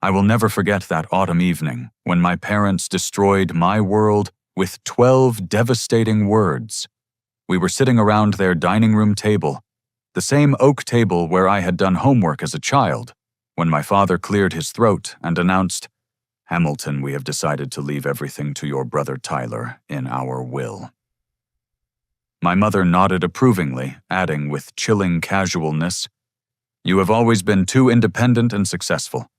I will never forget that autumn evening when my parents destroyed my world with 12 devastating words. We were sitting around their dining room table, the same oak table where I had done homework as a child, when my father cleared his throat and announced, "Hamilton, we have decided to leave everything to your brother Tyler in our will." My mother nodded approvingly, adding with chilling casualness, "You have always been too independent and successful.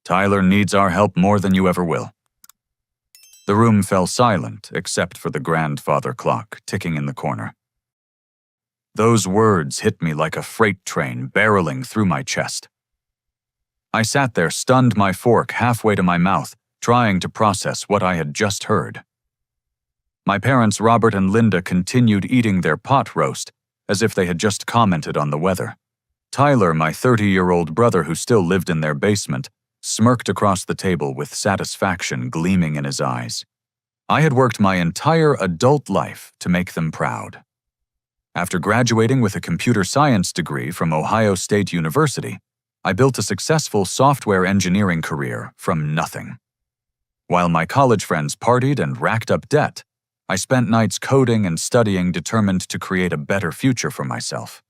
Tyler needs our help more than you ever will." The room fell silent except for the grandfather clock ticking in the corner. Those words hit me like a freight train barreling through my chest. I sat there, stunned, my fork halfway to my mouth, trying to process what I had just heard. My parents, Robert and Linda, continued eating their pot roast as if they had just commented on the weather. Tyler, my 30-year-old brother who still lived in their basement, smirked across the table with satisfaction gleaming in his eyes. I had worked my entire adult life to make them proud. After graduating with a computer science degree from Ohio State University, I built a successful software engineering career from nothing. While my college friends partied and racked up debt, I spent nights coding and studying, determined to create a better future for myself.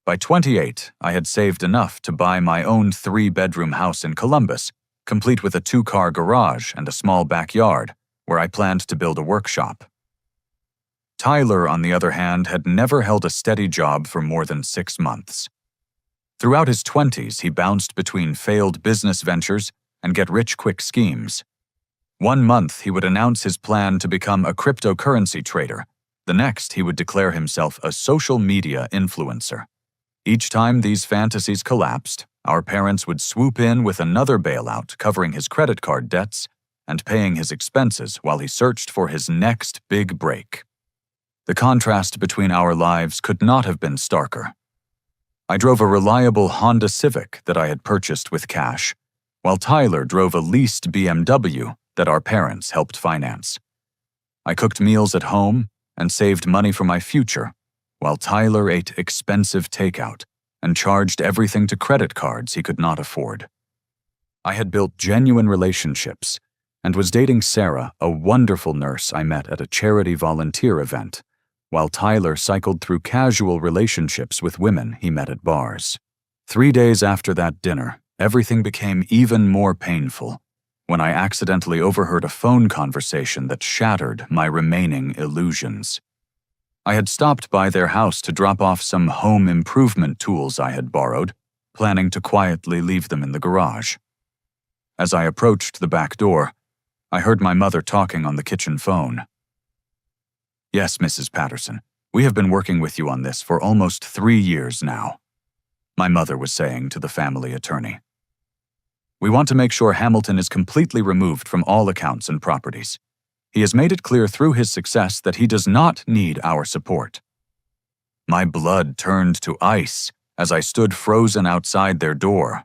By 28, I had saved enough to buy my own 3-bedroom house in Columbus, complete with a 2-car garage and a small backyard, where I planned to build a workshop. Tyler, on the other hand, had never held a steady job for more than 6 months. Throughout his 20s, he bounced between failed business ventures and get-rich-quick schemes. One month, he would announce his plan to become a cryptocurrency trader. The next, he would declare himself a social media influencer. Each time these fantasies collapsed, our parents would swoop in with another bailout covering his credit card debts and paying his expenses while he searched for his next big break. The contrast between our lives could not have been starker. I drove a reliable Honda Civic that I had purchased with cash, while Tyler drove a leased BMW that our parents helped finance. I cooked meals at home and saved money for my future, while Tyler ate expensive takeout and charged everything to credit cards he could not afford. I had built genuine relationships and was dating Sarah, a wonderful nurse I met at a charity volunteer event, while Tyler cycled through casual relationships with women he met at bars. 3 days after that dinner, everything became even more painful when I accidentally overheard a phone conversation that shattered my remaining illusions. I had stopped by their house to drop off some home improvement tools I had borrowed, planning to quietly leave them in the garage. As I approached the back door, I heard my mother talking on the kitchen phone. "Yes, Mrs. Patterson, we have been working with you on this for almost 3 years now," my mother was saying to the family attorney. "We want to make sure Hamilton is completely removed from all accounts and properties. He has made it clear through his success that he does not need our support." My blood turned to ice as I stood frozen outside their door.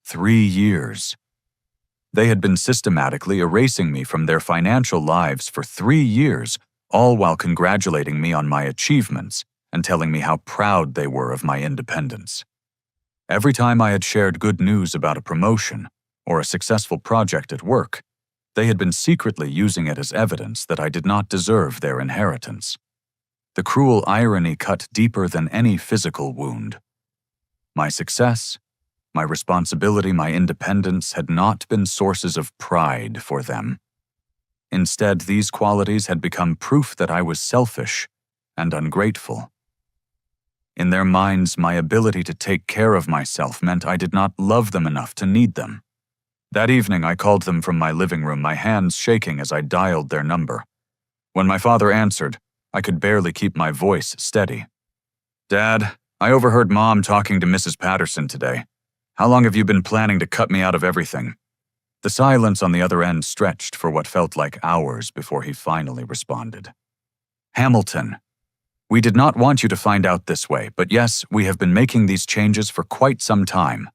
3 years. They had been systematically erasing me from their financial lives for 3 years, all while congratulating me on my achievements and telling me how proud they were of my independence. Every time I had shared good news about a promotion or a successful project at work, they had been secretly using it as evidence that I did not deserve their inheritance. The cruel irony cut deeper than any physical wound. My success, my responsibility, my independence had not been sources of pride for them. Instead, these qualities had become proof that I was selfish and ungrateful. In their minds, my ability to take care of myself meant I did not love them enough to need them. That evening, I called them from my living room, my hands shaking as I dialed their number. When my father answered, I could barely keep my voice steady. "Dad, I overheard Mom talking to Mrs. Patterson today. How long have you been planning to cut me out of everything?" The silence on the other end stretched for what felt like hours before he finally responded. "Hamilton, we did not want you to find out this way, but yes, we have been making these changes for quite some time.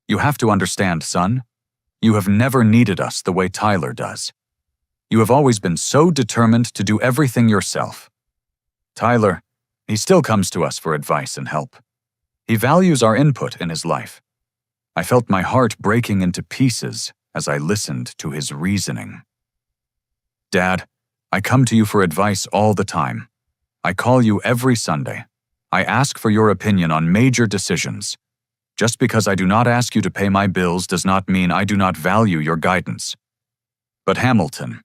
You have to understand, son. You have never needed us the way Tyler does. You have always been so determined to do everything yourself. Tyler, he still comes to us for advice and help. He values our input in his life. I felt my heart breaking into pieces as I listened to his reasoning. Dad, I come to you for advice all the time. I call you every Sunday. I ask for your opinion on major decisions. Just because I do not ask you to pay my bills does not mean I do not value your guidance. But Hamilton.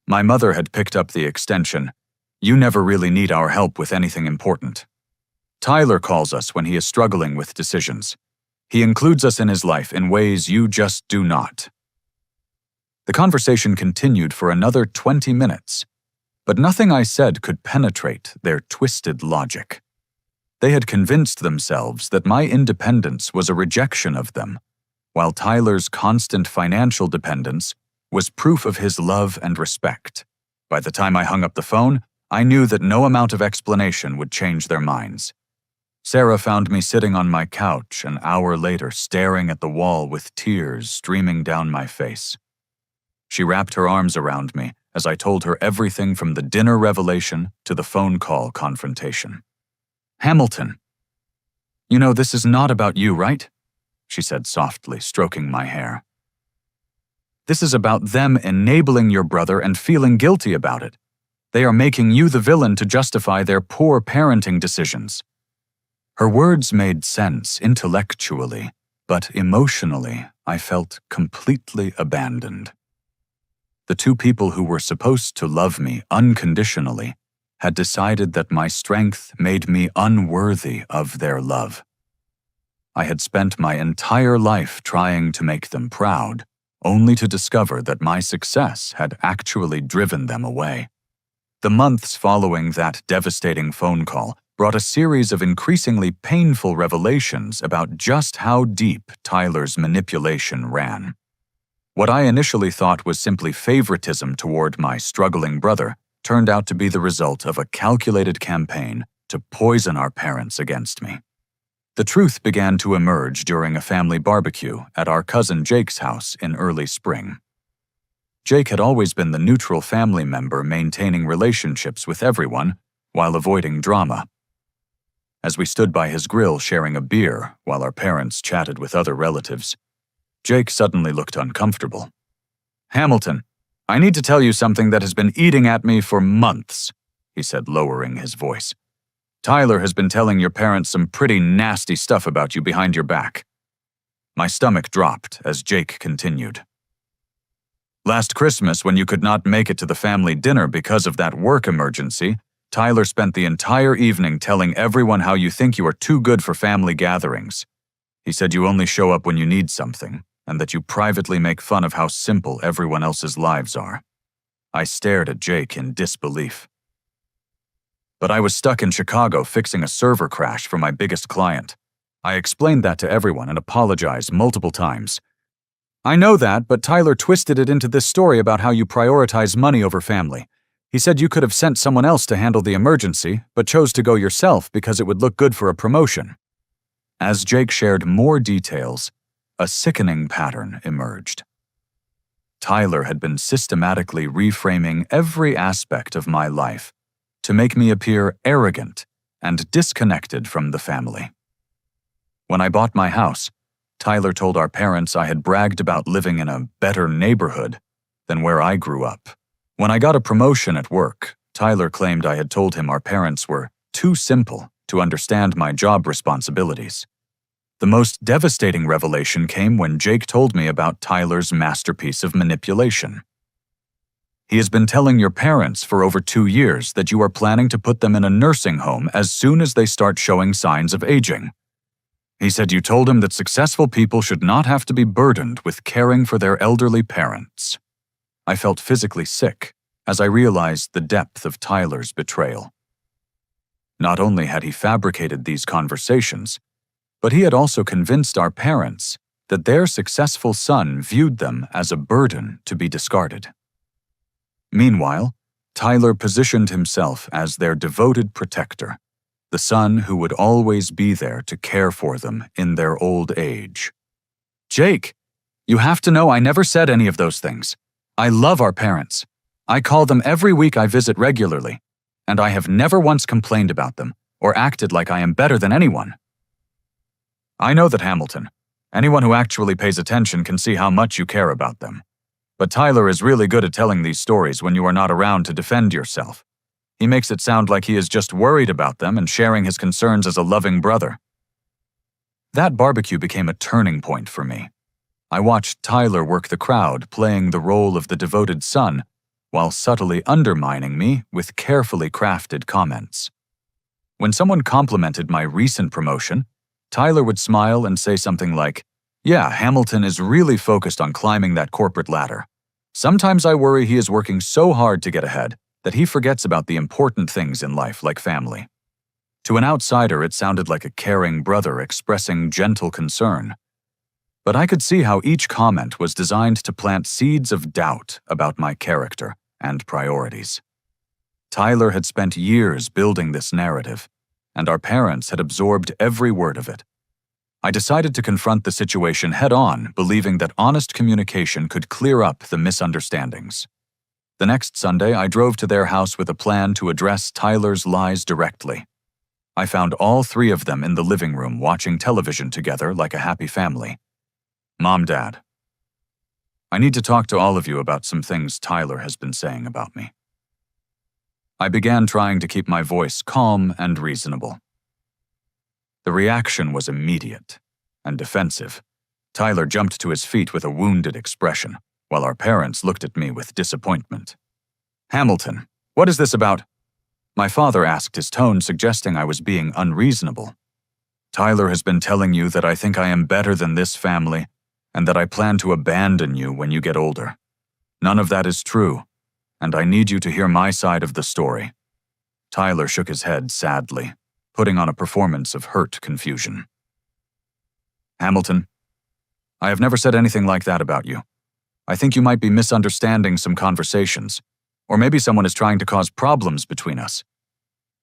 My mother had picked up the extension. You never really need our help with anything important. Tyler calls us when he is struggling with decisions. He includes us in his life in ways you just do not. The conversation continued for another 20 minutes, but nothing I said could penetrate their twisted logic. They had convinced themselves that my independence was a rejection of them, while Tyler's constant financial dependence was proof of his love and respect. By the time I hung up the phone, I knew that no amount of explanation would change their minds. Sarah found me sitting on my couch an hour later, staring at the wall with tears streaming down my face. She wrapped her arms around me as I told her everything from the dinner revelation to the phone call confrontation. Hamilton, you know this is not about you, right? She said softly, stroking my hair. This is about them enabling your brother and feeling guilty about it. They are making you the villain to justify their poor parenting decisions. Her words made sense intellectually, but emotionally, I felt completely abandoned. The two people who were supposed to love me unconditionally had decided that my strength made me unworthy of their love. I had spent my entire life trying to make them proud, only to discover that my success had actually driven them away. The months following that devastating phone call brought a series of increasingly painful revelations about just how deep Tyler's manipulation ran. What I initially thought was simply favoritism toward my struggling brother turned out to be the result of a calculated campaign to poison our parents against me. The truth began to emerge during a family barbecue at our cousin Jake's house in early spring. Jake had always been the neutral family member maintaining relationships with everyone while avoiding drama. As we stood by his grill sharing a beer while our parents chatted with other relatives, Jake suddenly looked uncomfortable. Hamilton, I need to tell you something that has been eating at me for months, he said, lowering his voice. Tyler has been telling your parents some pretty nasty stuff about you behind your back. My stomach dropped as Jake continued. Last Christmas, when you could not make it to the family dinner because of that work emergency, Tyler spent the entire evening telling everyone how you think you are too good for family gatherings. He said you only show up when you need something, and that you privately make fun of how simple everyone else's lives are. I stared at Jake in disbelief. But I was stuck in Chicago fixing a server crash for my biggest client. I explained that to everyone and apologized multiple times. I know that, but Tyler twisted it into this story about how you prioritize money over family. He said you could have sent someone else to handle the emergency, but chose to go yourself because it would look good for a promotion. As Jake shared more details, a sickening pattern emerged. Tyler had been systematically reframing every aspect of my life to make me appear arrogant and disconnected from the family. When I bought my house, Tyler told our parents I had bragged about living in a better neighborhood than where I grew up. When I got a promotion at work, Tyler claimed I had told him our parents were too simple to understand my job responsibilities. The most devastating revelation came when Jake told me about Tyler's masterpiece of manipulation. He has been telling your parents for over 2 years that you are planning to put them in a nursing home as soon as they start showing signs of aging. He said you told him that successful people should not have to be burdened with caring for their elderly parents. I felt physically sick as I realized the depth of Tyler's betrayal. Not only had he fabricated these conversations, but he had also convinced our parents that their successful son viewed them as a burden to be discarded. Meanwhile, Tyler positioned himself as their devoted protector, the son who would always be there to care for them in their old age. Jake, you have to know I never said any of those things. I love our parents. I call them every week I visit regularly, and I have never once complained about them or acted like I am better than anyone. I know that, Hamilton. Anyone who actually pays attention can see how much you care about them. But Tyler is really good at telling these stories when you are not around to defend yourself. He makes it sound like he is just worried about them and sharing his concerns as a loving brother. That barbecue became a turning point for me. I watched Tyler work the crowd, playing the role of the devoted son, while subtly undermining me with carefully crafted comments. When someone complimented my recent promotion, Tyler would smile and say something like, "Yeah, Hamilton is really focused on climbing that corporate ladder. Sometimes I worry he is working so hard to get ahead that he forgets about the important things in life like family." To an outsider, it sounded like a caring brother expressing gentle concern. But I could see how each comment was designed to plant seeds of doubt about my character and priorities. Tyler had spent years building this narrative, and our parents had absorbed every word of it. I decided to confront the situation head-on, believing that honest communication could clear up the misunderstandings. The next Sunday, I drove to their house with a plan to address Tyler's lies directly. I found all three of them in the living room watching television together like a happy family. "Mom, Dad, I need to talk to all of you about some things Tyler has been saying about me." I began trying to keep my voice calm and reasonable. The reaction was immediate and defensive. Tyler jumped to his feet with a wounded expression, while our parents looked at me with disappointment. "Hamilton, what is this about?" My father asked, his tone suggesting I was being unreasonable. "Tyler has been telling you that I think I am better than this family and that I plan to abandon you when you get older. None of that is true, and I need you to hear my side of the story." Tyler shook his head sadly, putting on a performance of hurt confusion. "Hamilton, I have never said anything like that about you. I think you might be misunderstanding some conversations, or maybe someone is trying to cause problems between us.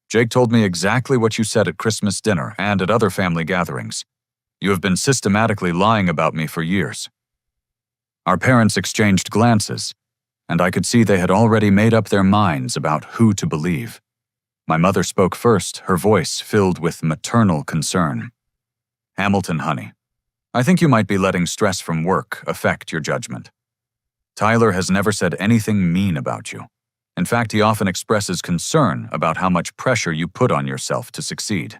Jake told me exactly what you said at Christmas dinner and at other family gatherings. You have been systematically lying about me for years." Our parents exchanged glances, and I could see they had already made up their minds about who to believe. My mother spoke first, her voice filled with maternal concern. "Hamilton, honey, I think you might be letting stress from work affect your judgment. Tyler has never said anything mean about you. In fact, he often expresses concern about how much pressure you put on yourself to succeed."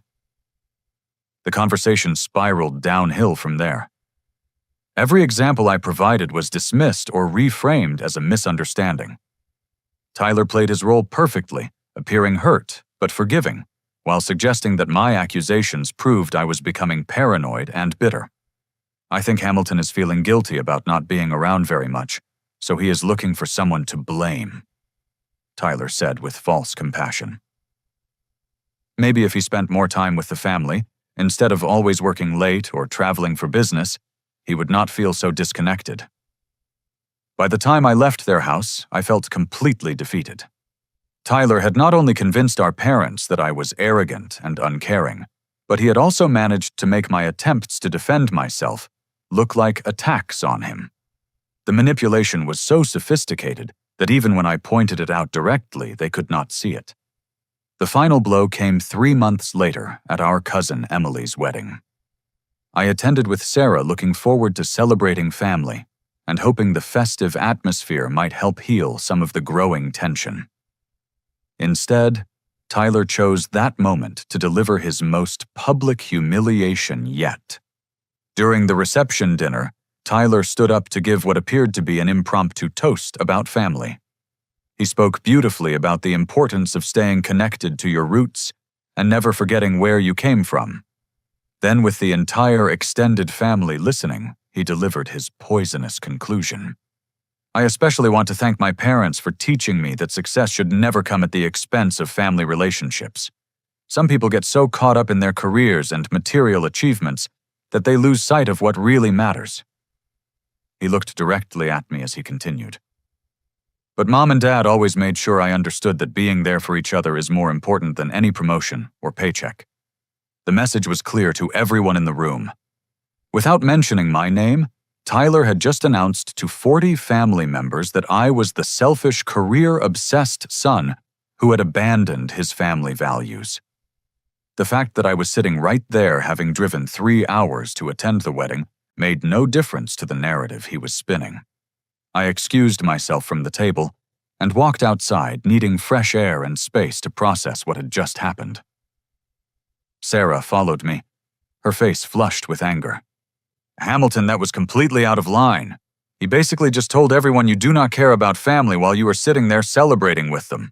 The conversation spiraled downhill from there. Every example I provided was dismissed or reframed as a misunderstanding. Tyler played his role perfectly, appearing hurt but forgiving, while suggesting that my accusations proved I was becoming paranoid and bitter. "I think Hamilton is feeling guilty about not being around very much, so he is looking for someone to blame," Tyler said with false compassion. "Maybe if he spent more time with the family, instead of always working late or traveling for business, he would not feel so disconnected." By the time I left their house, I felt completely defeated. Tyler had not only convinced our parents that I was arrogant and uncaring, but he had also managed to make my attempts to defend myself look like attacks on him. The manipulation was so sophisticated that even when I pointed it out directly, they could not see it. The final blow came 3 months later at our cousin Emily's wedding. I attended with Sarah, looking forward to celebrating family and hoping the festive atmosphere might help heal some of the growing tension. Instead, Tyler chose that moment to deliver his most public humiliation yet. During the reception dinner, Tyler stood up to give what appeared to be an impromptu toast about family. He spoke beautifully about the importance of staying connected to your roots and never forgetting where you came from. Then, with the entire extended family listening, he delivered his poisonous conclusion. "I especially want to thank my parents for teaching me that success should never come at the expense of family relationships. Some people get so caught up in their careers and material achievements that they lose sight of what really matters." He looked directly at me as he continued. "But Mom and Dad always made sure I understood that being there for each other is more important than any promotion or paycheck." The message was clear to everyone in the room. Without mentioning my name, Tyler had just announced to 40 family members that I was the selfish, career-obsessed son who had abandoned his family values. The fact that I was sitting right there, having driven 3 hours to attend the wedding, made no difference to the narrative he was spinning. I excused myself from the table and walked outside, needing fresh air and space to process what had just happened. Sarah followed me, her face flushed with anger. "Hamilton, that was completely out of line. He basically just told everyone you do not care about family while you were sitting there celebrating with them."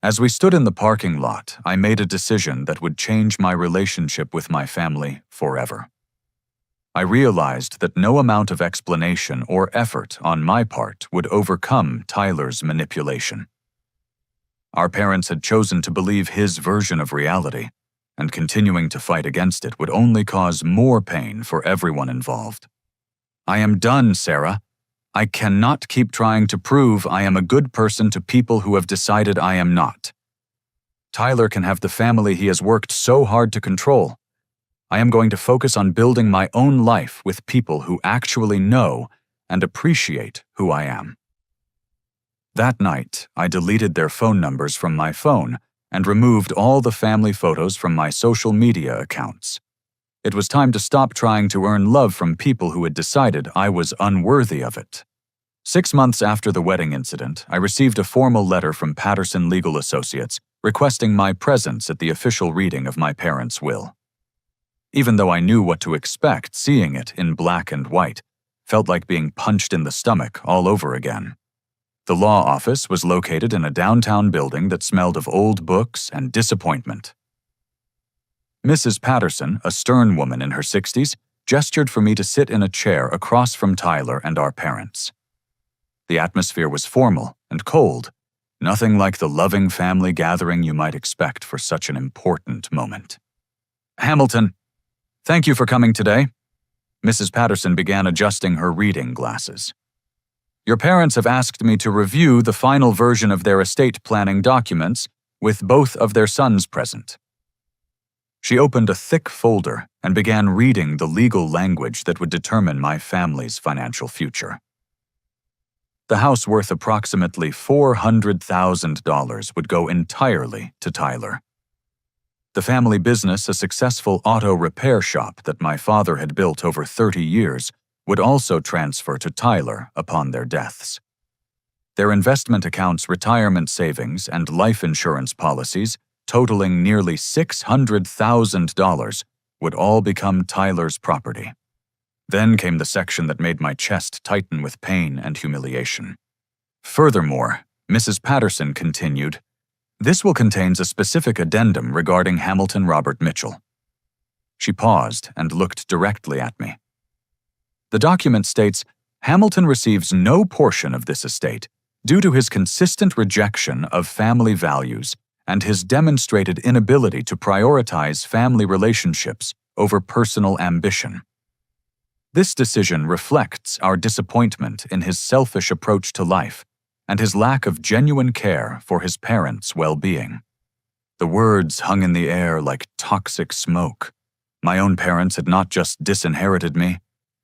As we stood in the parking lot, I made a decision that would change my relationship with my family forever. I realized that no amount of explanation or effort on my part would overcome Tyler's manipulation. Our parents had chosen to believe his version of reality, and continuing to fight against it would only cause more pain for everyone involved. "I am done, Sarah. I cannot keep trying to prove I am a good person to people who have decided I am not. Tyler can have the family he has worked so hard to control. I am going to focus on building my own life with people who actually know and appreciate who I am." That night, I deleted their phone numbers from my phone and removed all the family photos from my social media accounts. It was time to stop trying to earn love from people who had decided I was unworthy of it. 6 months after the wedding incident, I received a formal letter from Patterson Legal Associates requesting my presence at the official reading of my parents' will. Even though I knew what to expect, seeing it in black and white felt like being punched in the stomach all over again. The law office was located in a downtown building that smelled of old books and disappointment. Mrs. Patterson, a stern woman in her 60s, gestured for me to sit in a chair across from Tyler and our parents. The atmosphere was formal and cold, nothing like the loving family gathering you might expect for such an important moment. "Hamilton, thank you for coming today." Mrs. Patterson began adjusting her reading glasses. "Your parents have asked me to review the final version of their estate planning documents with both of their sons present." She opened a thick folder and began reading the legal language that would determine my family's financial future. The house worth approximately $400,000 would go entirely to Tyler. The family business, a successful auto repair shop that my father had built over 30 years, would also transfer to Tyler upon their deaths. Their investment accounts, retirement savings, and life insurance policies, totaling nearly $600,000, would all become Tyler's property. Then came the section that made my chest tighten with pain and humiliation. Furthermore, Mrs. Patterson continued, "This will contain a specific addendum regarding Hamilton Robert Mitchell." She paused and looked directly at me. The document states, "Hamilton receives no portion of this estate due to his consistent rejection of family values and his demonstrated inability to prioritize family relationships over personal ambition. This decision reflects our disappointment in his selfish approach to life and his lack of genuine care for his parents' well-being." The words hung in the air like toxic smoke. My own parents had not just disinherited me,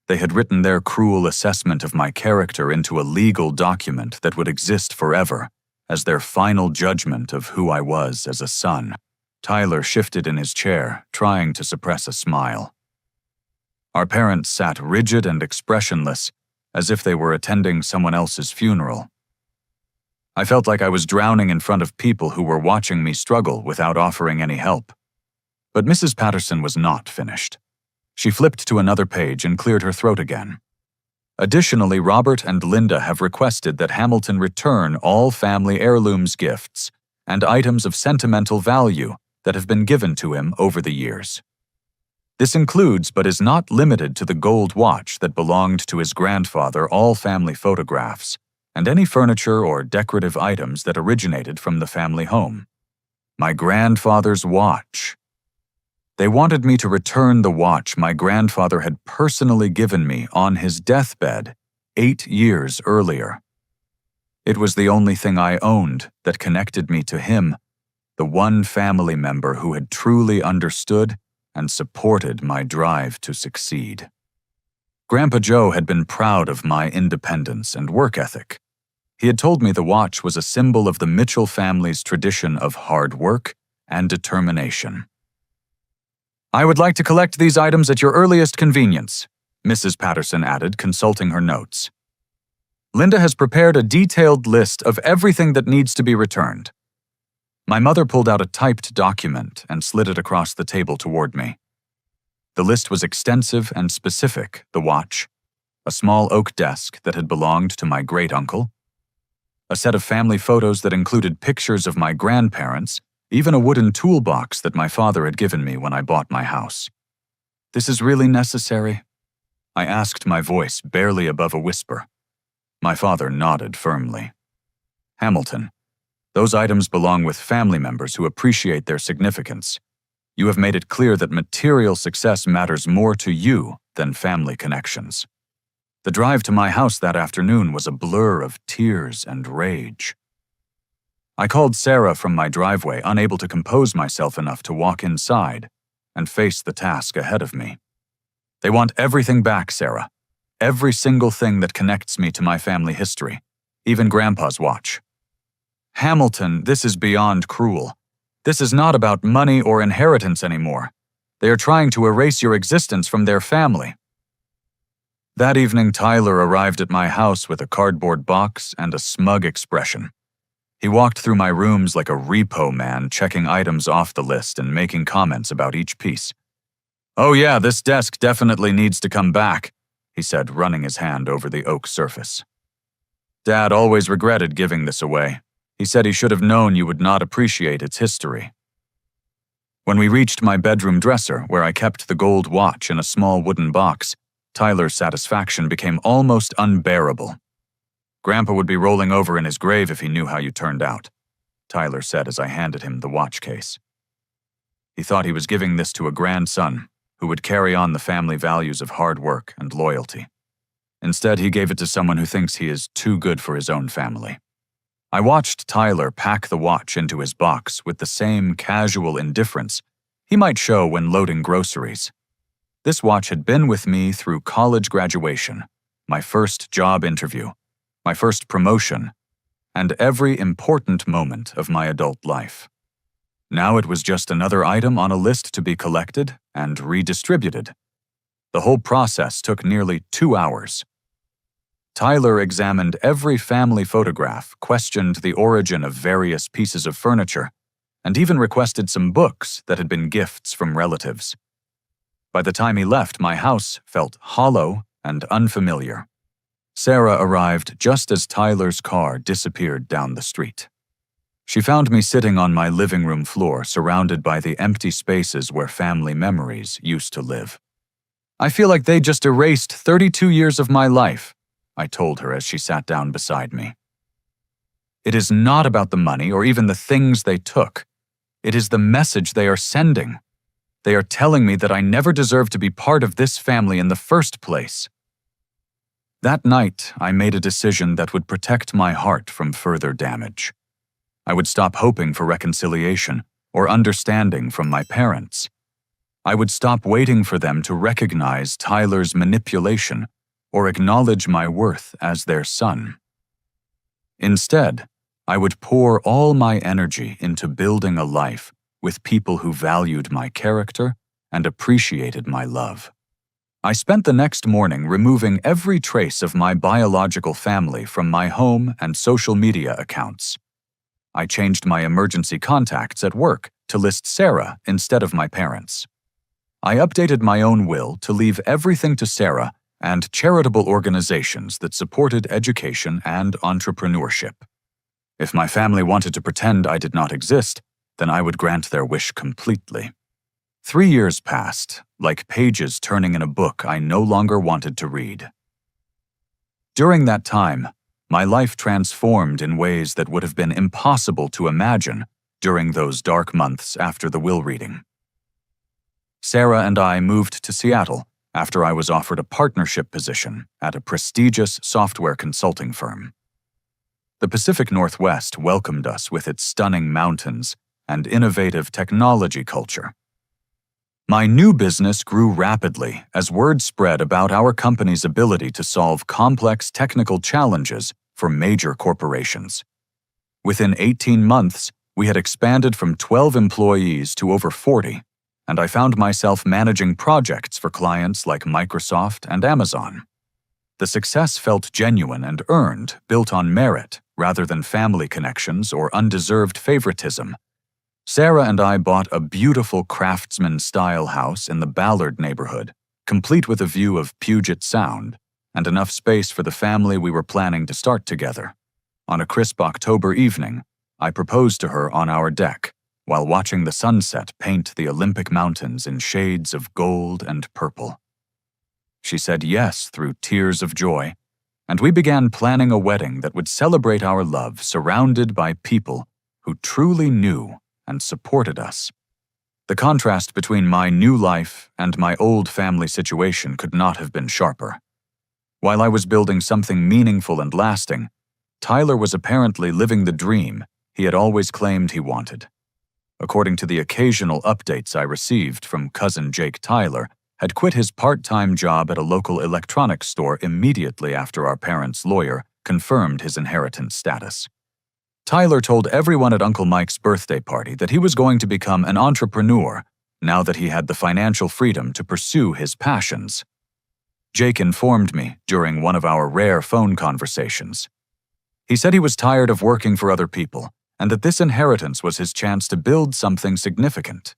they had written their cruel assessment of my character into a legal document that would exist forever as their final judgment of who I was as a son. Tyler shifted in his chair, trying to suppress a smile. Our parents sat rigid and expressionless, as if they were attending someone else's funeral. I felt like I was drowning in front of people who were watching me struggle without offering any help. But Mrs. Patterson was not finished. She flipped to another page and cleared her throat again. "Additionally, Robert and Linda have requested that Hamilton return all family heirlooms, gifts, and items of sentimental value that have been given to him over the years. This includes, but is not limited to, the gold watch that belonged to his grandfather, all family photographs, and any furniture or decorative items that originated from the family home. My grandfather's watch. They wanted me to return the watch my grandfather had personally given me on his deathbed 8 years earlier. It was the only thing I owned that connected me to him, the one family member who had truly understood and supported my drive to succeed. Grandpa Joe had been proud of my independence and work ethic. He had told me the watch was a symbol of the Mitchell family's tradition of hard work and determination. "I would like to collect these items at your earliest convenience," Mrs. Patterson added, consulting her notes. Linda has prepared a detailed list of everything that needs to be returned. My mother pulled out a typed document and slid it across the table toward me. The list was extensive and specific: the watch, a small oak desk that had belonged to my great-uncle, a set of family photos that included pictures of my grandparents, even a wooden toolbox that my father had given me when I bought my house. This is really necessary? I asked, my voice barely above a whisper. My father nodded firmly. Hamilton, those items belong with family members who appreciate their significance. You have made it clear that material success matters more to you than family connections. The drive to my house that afternoon was a blur of tears and rage. I called Sarah from my driveway, unable to compose myself enough to walk inside and face the task ahead of me. They want everything back, Sarah. Every single thing that connects me to my family history, even Grandpa's watch. Hamilton, this is beyond cruel. This is not about money or inheritance anymore. They are trying to erase your existence from their family. That evening, Tyler arrived at my house with a cardboard box and a smug expression. He walked through my rooms like a repo man, checking items off the list and making comments about each piece. "Oh yeah, this desk definitely needs to come back," he said, running his hand over the oak surface. "Dad always regretted giving this away. He said he should have known you would not appreciate its history." When we reached my bedroom dresser, where I kept the gold watch in a small wooden box, Tyler's satisfaction became almost unbearable. "Grandpa would be rolling over in his grave if he knew how you turned out," Tyler said as I handed him the watch case. He thought he was giving this to a grandson who would carry on the family values of hard work and loyalty. Instead, he gave it to someone who thinks he is too good for his own family. I watched Tyler pack the watch into his box with the same casual indifference he might show when loading groceries. This watch had been with me through college graduation, my first job interview, my first promotion, and every important moment of my adult life. Now it was just another item on a list to be collected and redistributed. The whole process took nearly 2 hours. Tyler examined every family photograph, questioned the origin of various pieces of furniture, and even requested some books that had been gifts from relatives. By the time he left, my house felt hollow and unfamiliar. Sarah arrived just as Tyler's car disappeared down the street. She found me sitting on my living room floor, surrounded by the empty spaces where family memories used to live. "I feel like they just erased 32 years of my life," I told her as she sat down beside me. "It is not about the money or even the things they took. It is the message they are sending. They are telling me that I never deserved to be part of this family in the first place." That night, I made a decision that would protect my heart from further damage. I would stop hoping for reconciliation or understanding from my parents. I would stop waiting for them to recognize Tyler's manipulation or acknowledge my worth as their son. Instead, I would pour all my energy into building a life with people who valued my character and appreciated my love. I spent the next morning removing every trace of my biological family from my home and social media accounts. I changed my emergency contacts at work to list Sarah instead of my parents. I updated my own will to leave everything to Sarah and charitable organizations that supported education and entrepreneurship. If my family wanted to pretend I did not exist, then I would grant their wish completely. 3 years passed, like pages turning in a book I no longer wanted to read. During that time, my life transformed in ways that would have been impossible to imagine during those dark months after the will reading. Sarah and I moved to Seattle after I was offered a partnership position at a prestigious software consulting firm. The Pacific Northwest welcomed us with its stunning mountains and innovative technology culture. My new business grew rapidly as word spread about our company's ability to solve complex technical challenges for major corporations. Within 18 months, we had expanded from 12 employees to over 40, and I found myself managing projects for clients like Microsoft and Amazon. The success felt genuine and earned, built on merit rather than family connections or undeserved favoritism. Sarah and I bought a beautiful craftsman-style house in the Ballard neighborhood, complete with a view of Puget Sound and enough space for the family we were planning to start together. On a crisp October evening, I proposed to her on our deck, while watching the sunset paint the Olympic Mountains in shades of gold and purple. She said yes through tears of joy, and we began planning a wedding that would celebrate our love surrounded by people who truly knew and supported us. The contrast between my new life and my old family situation could not have been sharper. While I was building something meaningful and lasting, Tyler was apparently living the dream he had always claimed he wanted. According to the occasional updates I received from cousin Jake, Tyler had quit his part-time job at a local electronics store immediately after our parents' lawyer confirmed his inheritance status. Tyler told everyone at Uncle Mike's birthday party that he was going to become an entrepreneur now that he had the financial freedom to pursue his passions. Jake informed me during one of our rare phone conversations. He said he was tired of working for other people and that this inheritance was his chance to build something significant.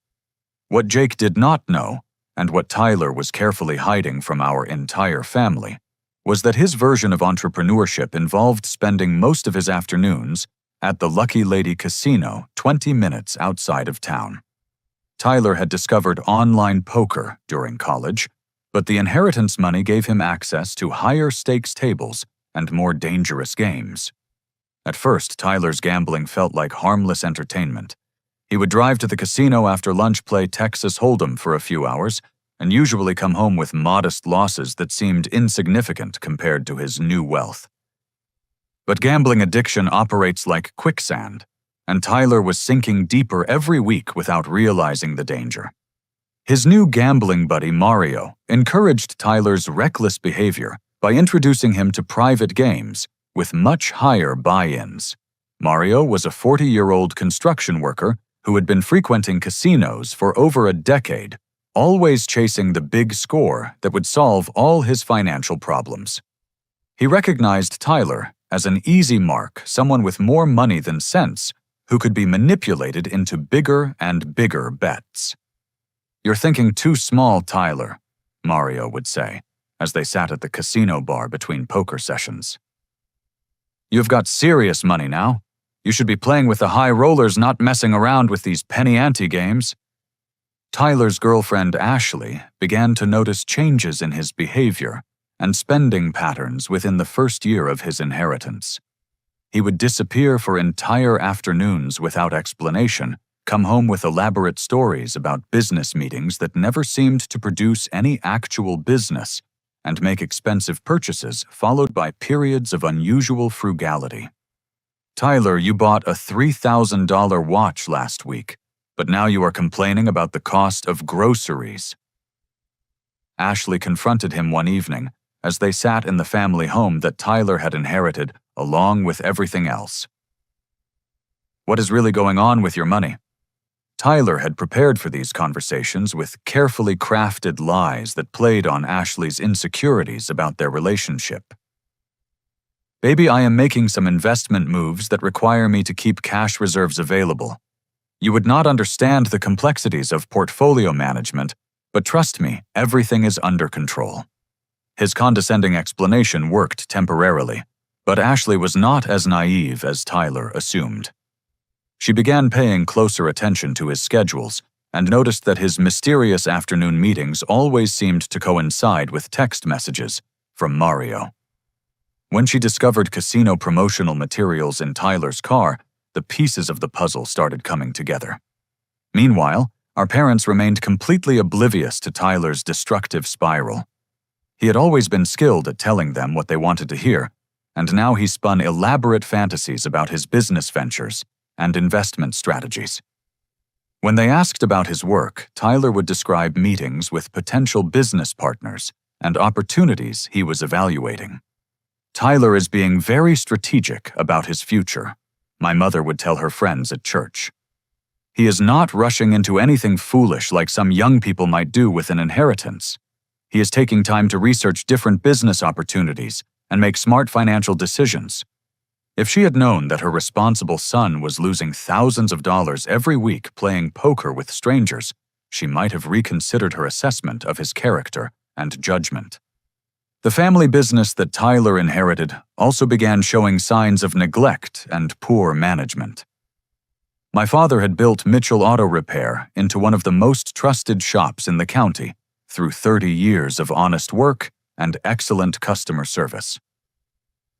What Jake did not know, and what Tyler was carefully hiding from our entire family, was that his version of entrepreneurship involved spending most of his afternoons at the Lucky Lady Casino 20 minutes outside of town. Tyler had discovered online poker during college, but the inheritance money gave him access to higher stakes tables and more dangerous games. At first, Tyler's gambling felt like harmless entertainment. He would drive to the casino after lunch, play Texas Hold'em for a few hours, and usually come home with modest losses that seemed insignificant compared to his new wealth. But gambling addiction operates like quicksand, and Tyler was sinking deeper every week without realizing the danger. His new gambling buddy, Mario, encouraged Tyler's reckless behavior by introducing him to private games with much higher buy-ins. Mario was a 40-year-old construction worker who had been frequenting casinos for over a decade, always chasing the big score that would solve all his financial problems. He recognized Tyler as an easy mark, someone with more money than sense, who could be manipulated into bigger and bigger bets. "You're thinking too small, Tyler," Mario would say, as they sat at the casino bar between poker sessions. "You've got serious money now. You should be playing with the high rollers, not messing around with these penny-ante games." Tyler's girlfriend, Ashley, began to notice changes in his behavior and spending patterns within the first year of his inheritance. He would disappear for entire afternoons without explanation, come home with elaborate stories about business meetings that never seemed to produce any actual business, and make expensive purchases followed by periods of unusual frugality. "Tyler, you bought a $3,000 watch last week, but now you are complaining about the cost of groceries." Ashley confronted him one evening as they sat in the family home that Tyler had inherited along with everything else. "What is really going on with your money?" Tyler had prepared for these conversations with carefully crafted lies that played on Ashley's insecurities about their relationship. "Baby, I am making some investment moves that require me to keep cash reserves available. You would not understand the complexities of portfolio management, but trust me, everything is under control." His condescending explanation worked temporarily, but Ashley was not as naive as Tyler assumed. She began paying closer attention to his schedules and noticed that his mysterious afternoon meetings always seemed to coincide with text messages from Mario. When she discovered casino promotional materials in Tyler's car, the pieces of the puzzle started coming together. Meanwhile, our parents remained completely oblivious to Tyler's destructive spiral. He had always been skilled at telling them what they wanted to hear, and now he spun elaborate fantasies about his business ventures and investment strategies. When they asked about his work, Tyler would describe meetings with potential business partners and opportunities he was evaluating. "Tyler is being very strategic about his future," my mother would tell her friends at church. He is not rushing into anything foolish like some young people might do with an inheritance. He is taking time to research different business opportunities and make smart financial decisions. If she had known that her responsible son was losing thousands of dollars every week playing poker with strangers, she might have reconsidered her assessment of his character and judgment. The family business that Tyler inherited also began showing signs of neglect and poor management. My father had built Mitchell Auto Repair into one of the most trusted shops in the county through 30 years of honest work and excellent customer service.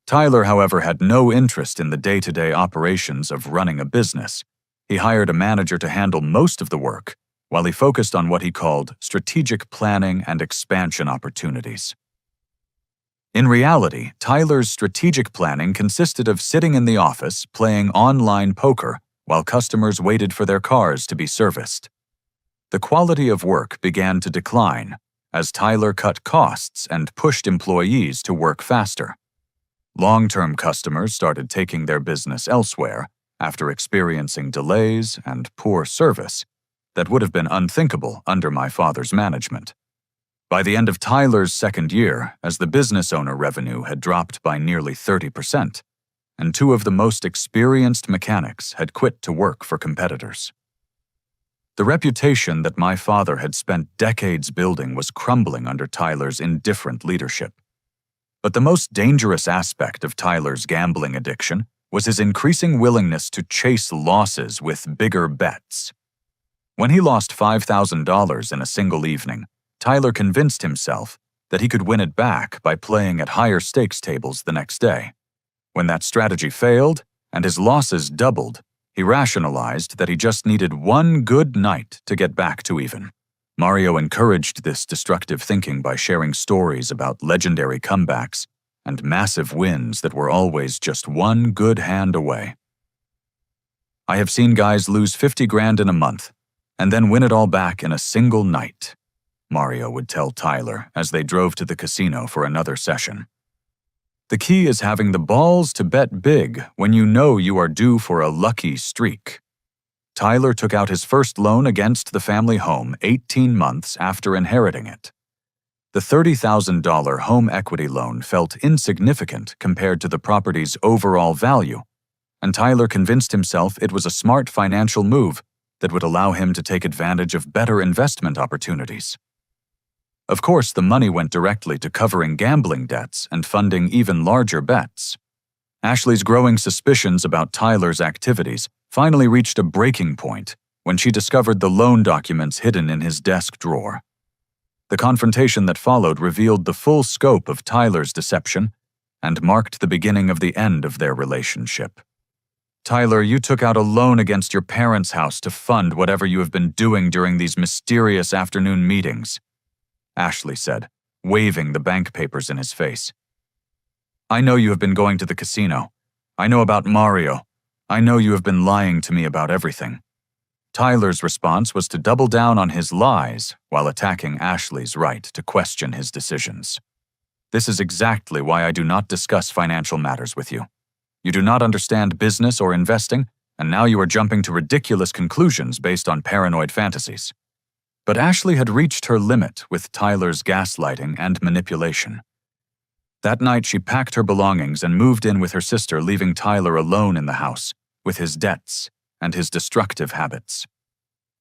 Tyler, however, had no interest in the day-to-day operations of running a business. He hired a manager to handle most of the work, while he focused on what he called strategic planning and expansion opportunities. In reality, Tyler's strategic planning consisted of sitting in the office playing online poker while customers waited for their cars to be serviced. The quality of work began to decline as Tyler cut costs and pushed employees to work faster. Long-term customers started taking their business elsewhere after experiencing delays and poor service that would have been unthinkable under my father's management. By the end of Tyler's second year, as the business owner revenue had dropped by nearly 30%, and two of the most experienced mechanics had quit to work for competitors. The reputation that my father had spent decades building was crumbling under Tyler's indifferent leadership. But the most dangerous aspect of Tyler's gambling addiction was his increasing willingness to chase losses with bigger bets. When he lost $5,000 in a single evening, Tyler convinced himself that he could win it back by playing at higher stakes tables the next day. When that strategy failed and his losses doubled, he rationalized that he just needed one good night to get back to even. Mario encouraged this destructive thinking by sharing stories about legendary comebacks and massive wins that were always just one good hand away. I have seen guys lose 50 grand in a month and then win it all back in a single night, Mario would tell Tyler as they drove to the casino for another session. The key is having the balls to bet big when you know you are due for a lucky streak. Tyler took out his first loan against the family home 18 months after inheriting it. The $30,000 home equity loan felt insignificant compared to the property's overall value, and Tyler convinced himself it was a smart financial move that would allow him to take advantage of better investment opportunities. Of course, the money went directly to covering gambling debts and funding even larger bets. Ashley's growing suspicions about Tyler's activities finally reached a breaking point when she discovered the loan documents hidden in his desk drawer. The confrontation that followed revealed the full scope of Tyler's deception and marked the beginning of the end of their relationship. Tyler, you took out a loan against your parents' house to fund whatever you have been doing during these mysterious afternoon meetings, Ashley said, waving the bank papers in his face. I know you have been going to the casino. I know about Mario. I know you have been lying to me about everything. Tyler's response was to double down on his lies while attacking Ashley's right to question his decisions. This is exactly why I do not discuss financial matters with you. You do not understand business or investing, and now you are jumping to ridiculous conclusions based on paranoid fantasies. But Ashley had reached her limit with Tyler's gaslighting and manipulation. That night, she packed her belongings and moved in with her sister, leaving Tyler alone in the house, with his debts and his destructive habits.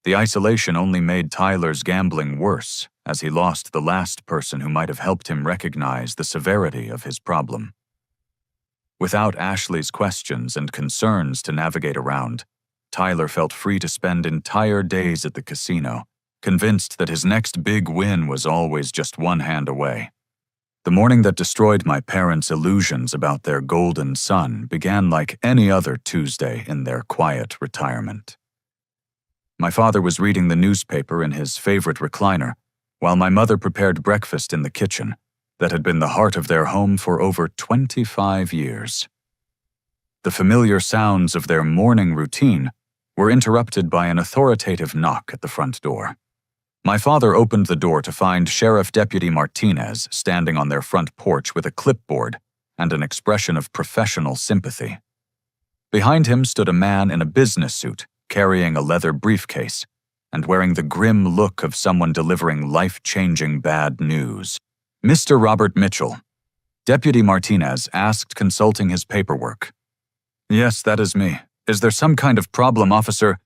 The isolation only made Tyler's gambling worse, as he lost the last person who might have helped him recognize the severity of his problem. Without Ashley's questions and concerns to navigate around, Tyler felt free to spend entire days at the casino, convinced that his next big win was always just one hand away. The morning that destroyed my parents' illusions about their golden son began like any other Tuesday in their quiet retirement. My father was reading the newspaper in his favorite recliner, while my mother prepared breakfast in the kitchen that had been the heart of their home for over 25 years. The familiar sounds of their morning routine were interrupted by an authoritative knock at the front door. My father opened the door to find Sheriff Deputy Martinez standing on their front porch with a clipboard and an expression of professional sympathy. Behind him stood a man in a business suit carrying a leather briefcase and wearing the grim look of someone delivering life-changing bad news. "Mr. Robert Mitchell," Deputy Martinez asked, consulting his paperwork. "Yes, that is me. Is there some kind of problem, officer?"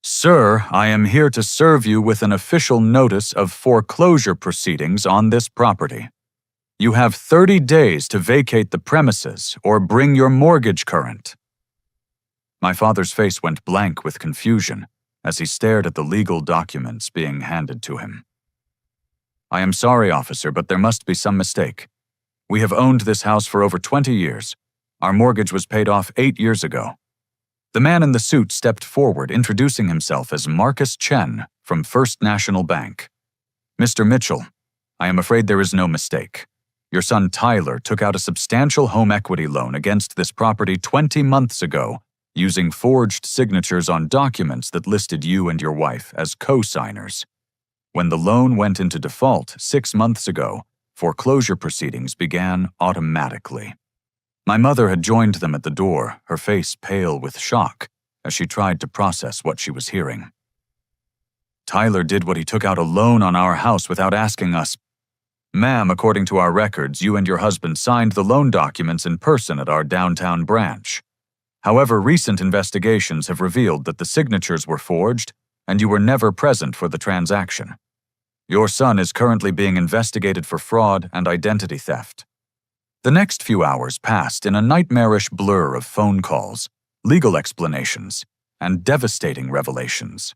"Sir, I am here to serve you with an official notice of foreclosure proceedings on this property. You have 30 days to vacate the premises or bring your mortgage current." My father's face went blank with confusion as he stared at the legal documents being handed to him. "I am sorry, officer, but there must be some mistake. We have owned this house for over 20 years. Our mortgage was paid off 8 years ago." The man in the suit stepped forward, introducing himself as Marcus Chen from First National Bank. "Mr. Mitchell, I am afraid there is no mistake. Your son Tyler took out a substantial home equity loan against this property 20 months ago, using forged signatures on documents that listed you and your wife as co-signers. When the loan went into default 6 months ago, foreclosure proceedings began automatically." My mother had joined them at the door, her face pale with shock as she tried to process what she was hearing. "Tyler did what he took out a loan on our house without asking us. Ma'am, according to our records, you and your husband signed the loan documents in person at our downtown branch. However, recent investigations have revealed that the signatures were forged and you were never present for the transaction. Your son is currently being investigated for fraud and identity theft." The next few hours passed in a nightmarish blur of phone calls, legal explanations, and devastating revelations.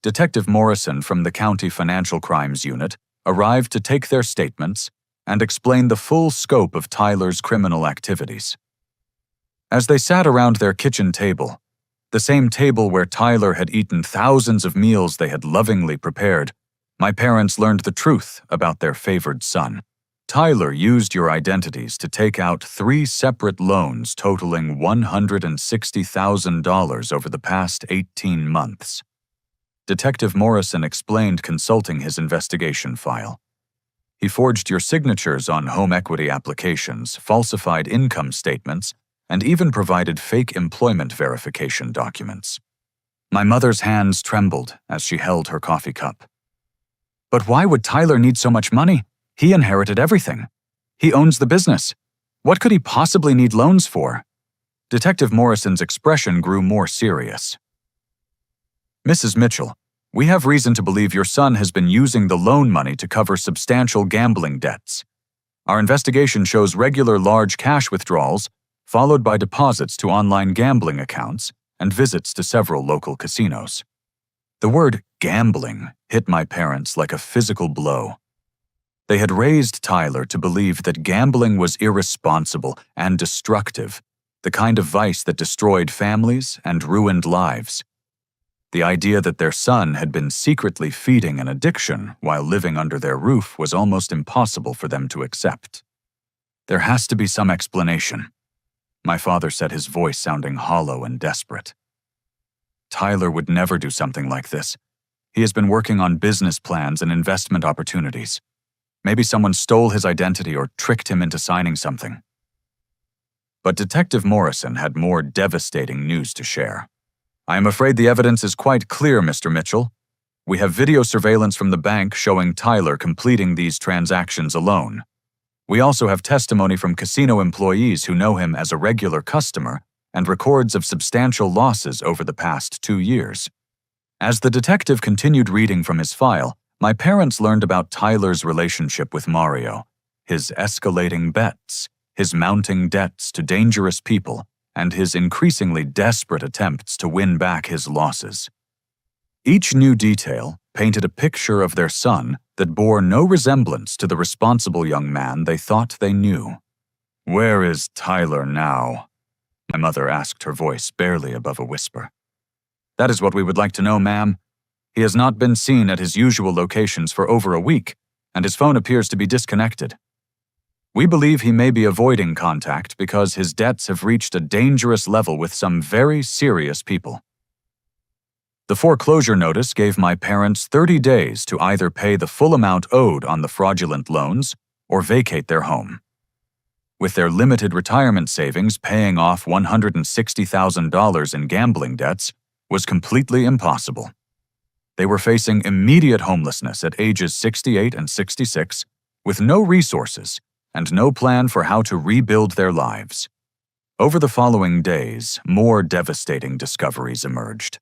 Detective Morrison from the County Financial Crimes Unit arrived to take their statements and explain the full scope of Tyler's criminal activities. As they sat around their kitchen table, the same table where Tyler had eaten thousands of meals they had lovingly prepared, my parents learned the truth about their favored son. Tyler used your identities to take out 3 separate loans totaling $160,000 over the past 18 months. Detective Morrison explained, consulting his investigation file. He forged your signatures on home equity applications, falsified income statements, and even provided fake employment verification documents. My mother's hands trembled as she held her coffee cup. "But why would Tyler need so much money? He inherited everything. He owns the business. What could he possibly need loans for?" Detective Morrison's expression grew more serious. "Mrs. Mitchell, we have reason to believe your son has been using the loan money to cover substantial gambling debts. Our investigation shows regular large cash withdrawals, followed by deposits to online gambling accounts and visits to several local casinos." The word gambling hit my parents like a physical blow. They had raised Tyler to believe that gambling was irresponsible and destructive, the kind of vice that destroyed families and ruined lives. The idea that their son had been secretly feeding an addiction while living under their roof was almost impossible for them to accept. "There has to be some explanation," my father said, his voice sounding hollow and desperate. "Tyler would never do something like this. He has been working on business plans and investment opportunities. Maybe someone stole his identity or tricked him into signing something." But Detective Morrison had more devastating news to share. "I am afraid the evidence is quite clear, Mr. Mitchell. We have video surveillance from the bank showing Tyler completing these transactions alone. We also have testimony from casino employees who know him as a regular customer and records of substantial losses over the past 2 years." As the detective continued reading from his file, my parents learned about Tyler's relationship with Mario, his escalating bets, his mounting debts to dangerous people, and his increasingly desperate attempts to win back his losses. Each new detail painted a picture of their son that bore no resemblance to the responsible young man they thought they knew. "Where is Tyler now?" my mother asked, her voice barely above a whisper. "That is what we would like to know, ma'am. He has not been seen at his usual locations for over a week, and his phone appears to be disconnected. We believe he may be avoiding contact because his debts have reached a dangerous level with some very serious people." The foreclosure notice gave my parents 30 days to either pay the full amount owed on the fraudulent loans or vacate their home. With their limited retirement savings paying off $160,000 in gambling debts, was completely impossible. They were facing immediate homelessness at ages 68 and 66, with no resources and no plan for how to rebuild their lives. Over the following days, more devastating discoveries emerged.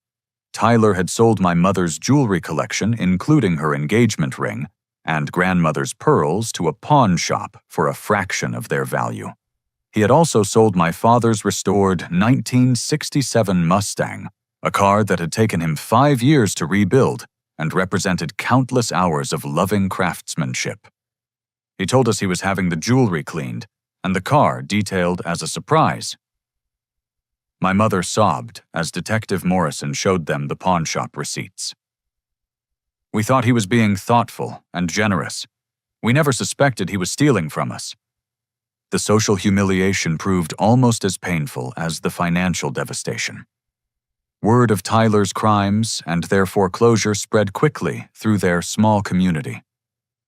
Tyler had sold my mother's jewelry collection, including her engagement ring, and grandmother's pearls to a pawn shop for a fraction of their value. He had also sold my father's restored 1967 Mustang, a car that had taken him 5 years to rebuild and represented countless hours of loving craftsmanship. He told us he was having the jewelry cleaned and the car detailed as a surprise. My mother sobbed as Detective Morrison showed them the pawn shop receipts. We thought he was being thoughtful and generous. We never suspected he was stealing from us. The social humiliation proved almost as painful as the financial devastation. Word of Tyler's crimes and their foreclosure spread quickly through their small community.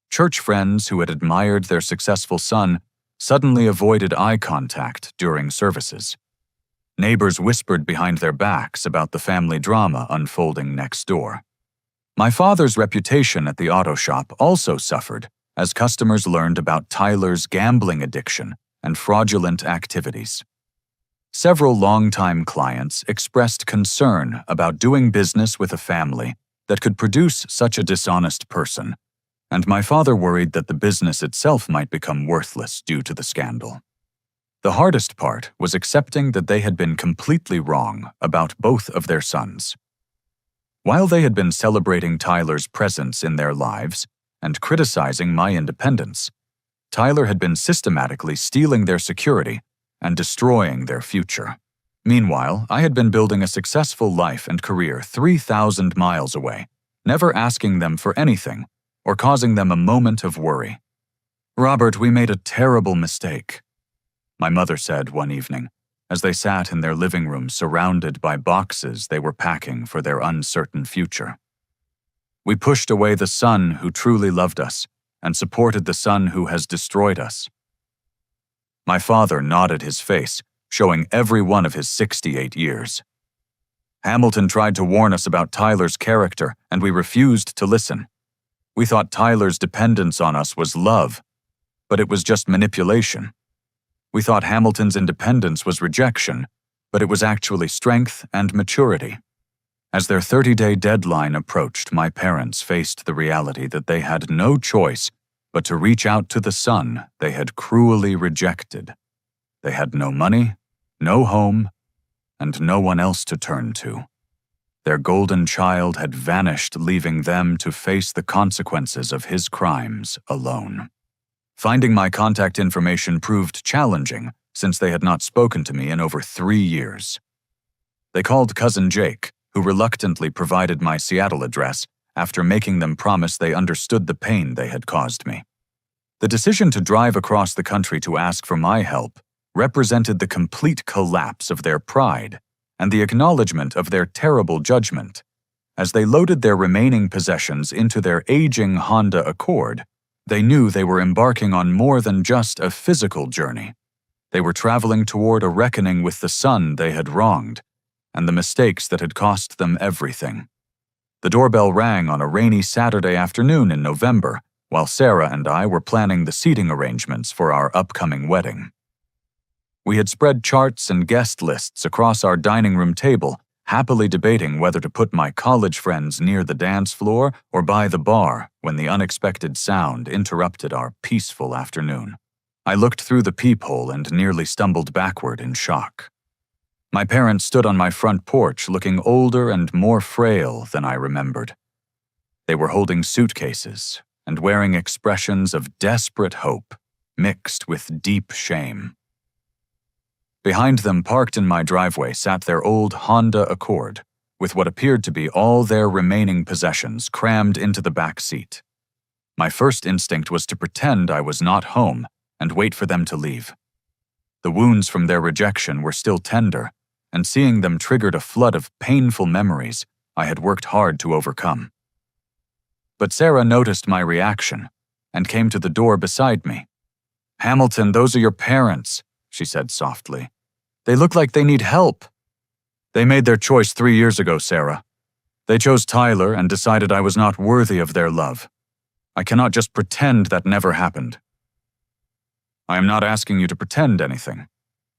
Church friends who had admired their successful son suddenly avoided eye contact during services. Neighbors whispered behind their backs about the family drama unfolding next door. My father's reputation at the auto shop also suffered as customers learned about Tyler's gambling addiction and fraudulent activities. Several longtime clients expressed concern about doing business with a family that could produce such a dishonest person, and my father worried that the business itself might become worthless due to the scandal. The hardest part was accepting that they had been completely wrong about both of their sons. While they had been celebrating Tyler's presence in their lives and criticizing my independence, Tyler had been systematically stealing their security and destroying their future. Meanwhile, I had been building a successful life and career 3,000 miles away, never asking them for anything or causing them a moment of worry. "Robert, we made a terrible mistake," my mother said one evening, as they sat in their living room surrounded by boxes they were packing for their uncertain future. "We pushed away the son who truly loved us and supported the son who has destroyed us." My father nodded his face, showing every one of his 68 years. "Hamilton tried to warn us about Tyler's character, and we refused to listen. We thought Tyler's dependence on us was love, but it was just manipulation. We thought Hamilton's independence was rejection, but it was actually strength and maturity." As their 30-day deadline approached, my parents faced the reality that they had no choice but to reach out to the son they had cruelly rejected. They had no money, no home, and no one else to turn to. Their golden child had vanished, leaving them to face the consequences of his crimes alone. Finding my contact information proved challenging since they had not spoken to me in over 3 years. They called Cousin Jake, who reluctantly provided my Seattle address after making them promise they understood the pain they had caused me. The decision to drive across the country to ask for my help represented the complete collapse of their pride and the acknowledgement of their terrible judgment. As they loaded their remaining possessions into their aging Honda Accord, they knew they were embarking on more than just a physical journey. They were traveling toward a reckoning with the son they had wronged and the mistakes that had cost them everything. The doorbell rang on a rainy Saturday afternoon in November, while Sarah and I were planning the seating arrangements for our upcoming wedding. We had spread charts and guest lists across our dining room table, happily debating whether to put my college friends near the dance floor or by the bar when the unexpected sound interrupted our peaceful afternoon. I looked through the peephole and nearly stumbled backward in shock. My parents stood on my front porch looking older and more frail than I remembered. They were holding suitcases and wearing expressions of desperate hope mixed with deep shame. Behind them, parked in my driveway, sat their old Honda Accord, with what appeared to be all their remaining possessions crammed into the back seat. My first instinct was to pretend I was not home and wait for them to leave. The wounds from their rejection were still tender, and seeing them triggered a flood of painful memories I had worked hard to overcome. But Sarah noticed my reaction and came to the door beside me. "Hamilton, those are your parents," she said softly. "They look like they need help." They made their choice 3 years ago, Sarah. They chose Tyler and decided I was not worthy of their love. I cannot just pretend that never happened. I am not asking you to pretend anything,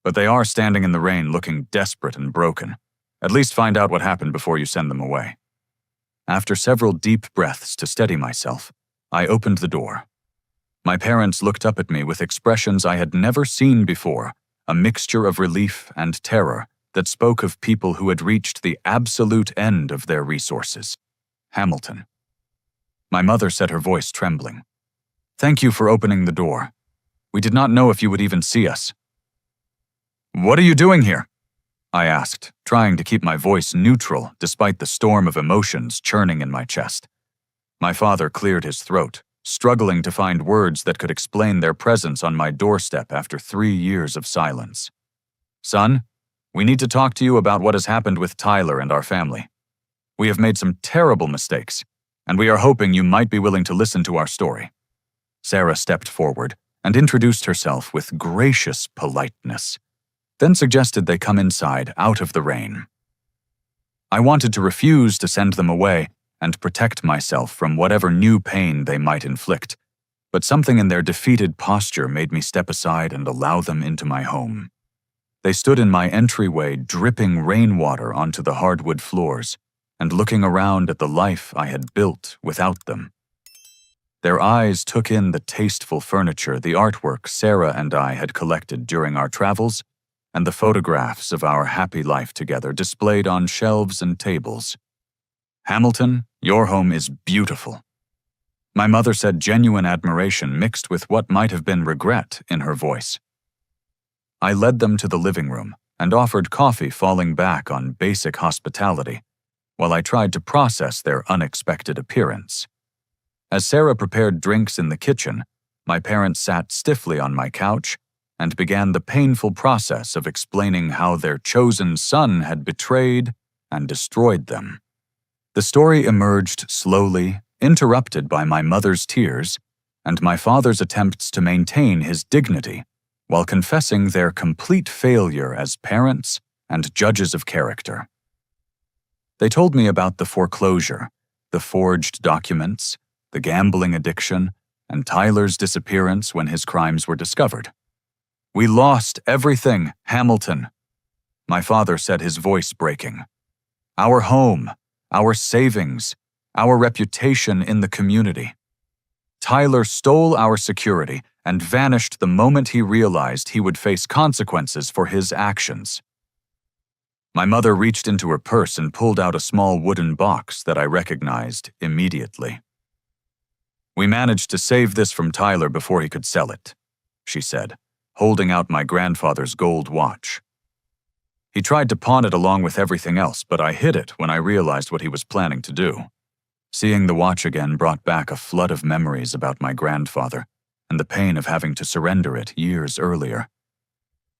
but they are standing in the rain looking desperate and broken. At least find out what happened before you send them away. After several deep breaths to steady myself, I opened the door. My parents looked up at me with expressions I had never seen before, a mixture of relief and terror that spoke of people who had reached the absolute end of their resources. Hamilton. My mother said, her voice trembling. "Thank you for opening the door. We did not know if you would even see us." "What are you doing here?" I asked, trying to keep my voice neutral despite the storm of emotions churning in my chest. My father cleared his throat, struggling to find words that could explain their presence on my doorstep after 3 years of silence. "Son, we need to talk to you about what has happened with Tyler and our family. We have made some terrible mistakes, and we are hoping you might be willing to listen to our story." Sarah stepped forward and introduced herself with gracious politeness, then suggested they come inside out of the rain. I wanted to refuse to send them away and protect myself from whatever new pain they might inflict, but something in their defeated posture made me step aside and allow them into my home. They stood in my entryway, dripping rainwater onto the hardwood floors, and looking around at the life I had built without them. Their eyes took in the tasteful furniture, the artwork Sarah and I had collected during our travels, and the photographs of our happy life together displayed on shelves and tables. "Hamilton, your home is beautiful." My mother said, genuine admiration mixed with what might have been regret in her voice. I led them to the living room and offered coffee, falling back on basic hospitality, while I tried to process their unexpected appearance. As Sarah prepared drinks in the kitchen, my parents sat stiffly on my couch and began the painful process of explaining how their chosen son had betrayed and destroyed them. The story emerged slowly, interrupted by my mother's tears and my father's attempts to maintain his dignity while confessing their complete failure as parents and judges of character. They told me about the foreclosure, the forged documents, the gambling addiction, and Tyler's disappearance when his crimes were discovered. "We lost everything, Hamilton," my father said, his voice breaking. "Our home, our savings, our reputation in the community. Tyler stole our security and vanished the moment he realized he would face consequences for his actions." My mother reached into her purse and pulled out a small wooden box that I recognized immediately. "We managed to save this from Tyler before he could sell it," she said, holding out my grandfather's gold watch. "He tried to pawn it along with everything else, but I hid it when I realized what he was planning to do." Seeing the watch again brought back a flood of memories about my grandfather and the pain of having to surrender it years earlier.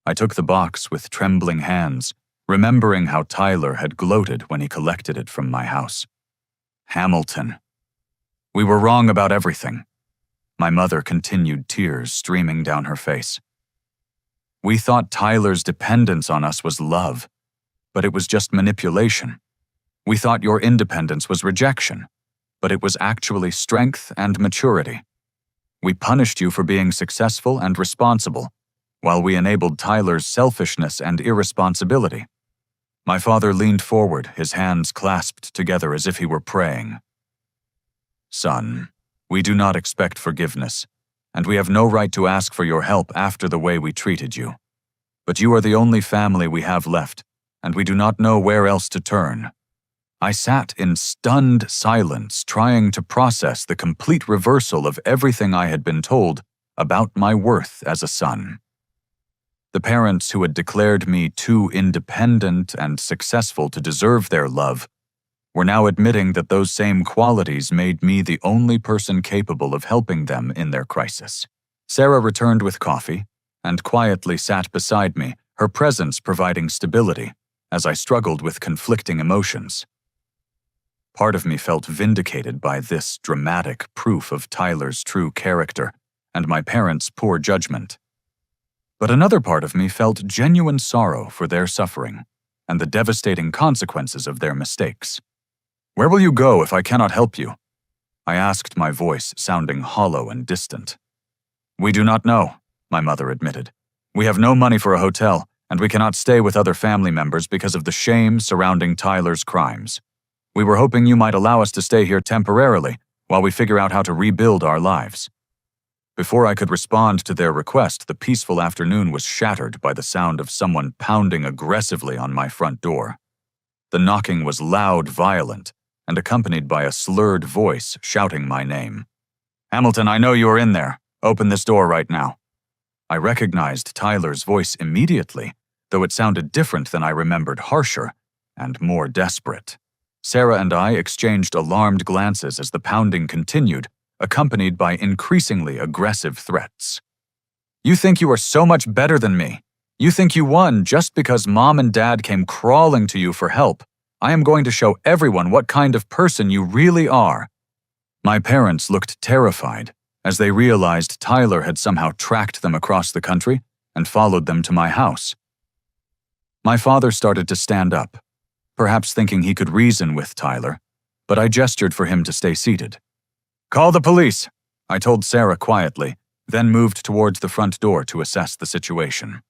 I took the box with trembling hands, remembering how Tyler had gloated when he collected it from my house. "Hamilton. We were wrong about everything." My mother continued, tears streaming down her face. "We thought Tyler's dependence on us was love, but it was just manipulation. We thought your independence was rejection, but it was actually strength and maturity. We punished you for being successful and responsible, while we enabled Tyler's selfishness and irresponsibility." My father leaned forward, his hands clasped together as if he were praying. "Son, we do not expect forgiveness, and we have no right to ask for your help after the way we treated you. But you are the only family we have left, and we do not know where else to turn." I sat in stunned silence, trying to process the complete reversal of everything I had been told about my worth as a son. The parents who had declared me too independent and successful to deserve their love were now admitting that those same qualities made me the only person capable of helping them in their crisis. Sarah returned with coffee and quietly sat beside me, her presence providing stability as I struggled with conflicting emotions. Part of me felt vindicated by this dramatic proof of Tyler's true character and my parents' poor judgment. But another part of me felt genuine sorrow for their suffering and the devastating consequences of their mistakes. "Where will you go if I cannot help you?" I asked, my voice sounding hollow and distant. "We do not know," my mother admitted. "We have no money for a hotel, and we cannot stay with other family members because of the shame surrounding Tyler's crimes. We were hoping you might allow us to stay here temporarily while we figure out how to rebuild our lives." Before I could respond to their request, the peaceful afternoon was shattered by the sound of someone pounding aggressively on my front door. The knocking was loud, violent, and accompanied by a slurred voice shouting my name. "Hamilton, I know you are in there. Open this door right now." I recognized Tyler's voice immediately, though it sounded different than I remembered, harsher and more desperate. Sarah and I exchanged alarmed glances as the pounding continued, accompanied by increasingly aggressive threats. "You think you are so much better than me. You think you won just because Mom and Dad came crawling to you for help. I am going to show everyone what kind of person you really are." My parents looked terrified as they realized Tyler had somehow tracked them across the country and followed them to my house. My father started to stand up, perhaps thinking he could reason with Tyler, but I gestured for him to stay seated. "Call the police," I told Sarah quietly, then moved towards the front door to assess the situation.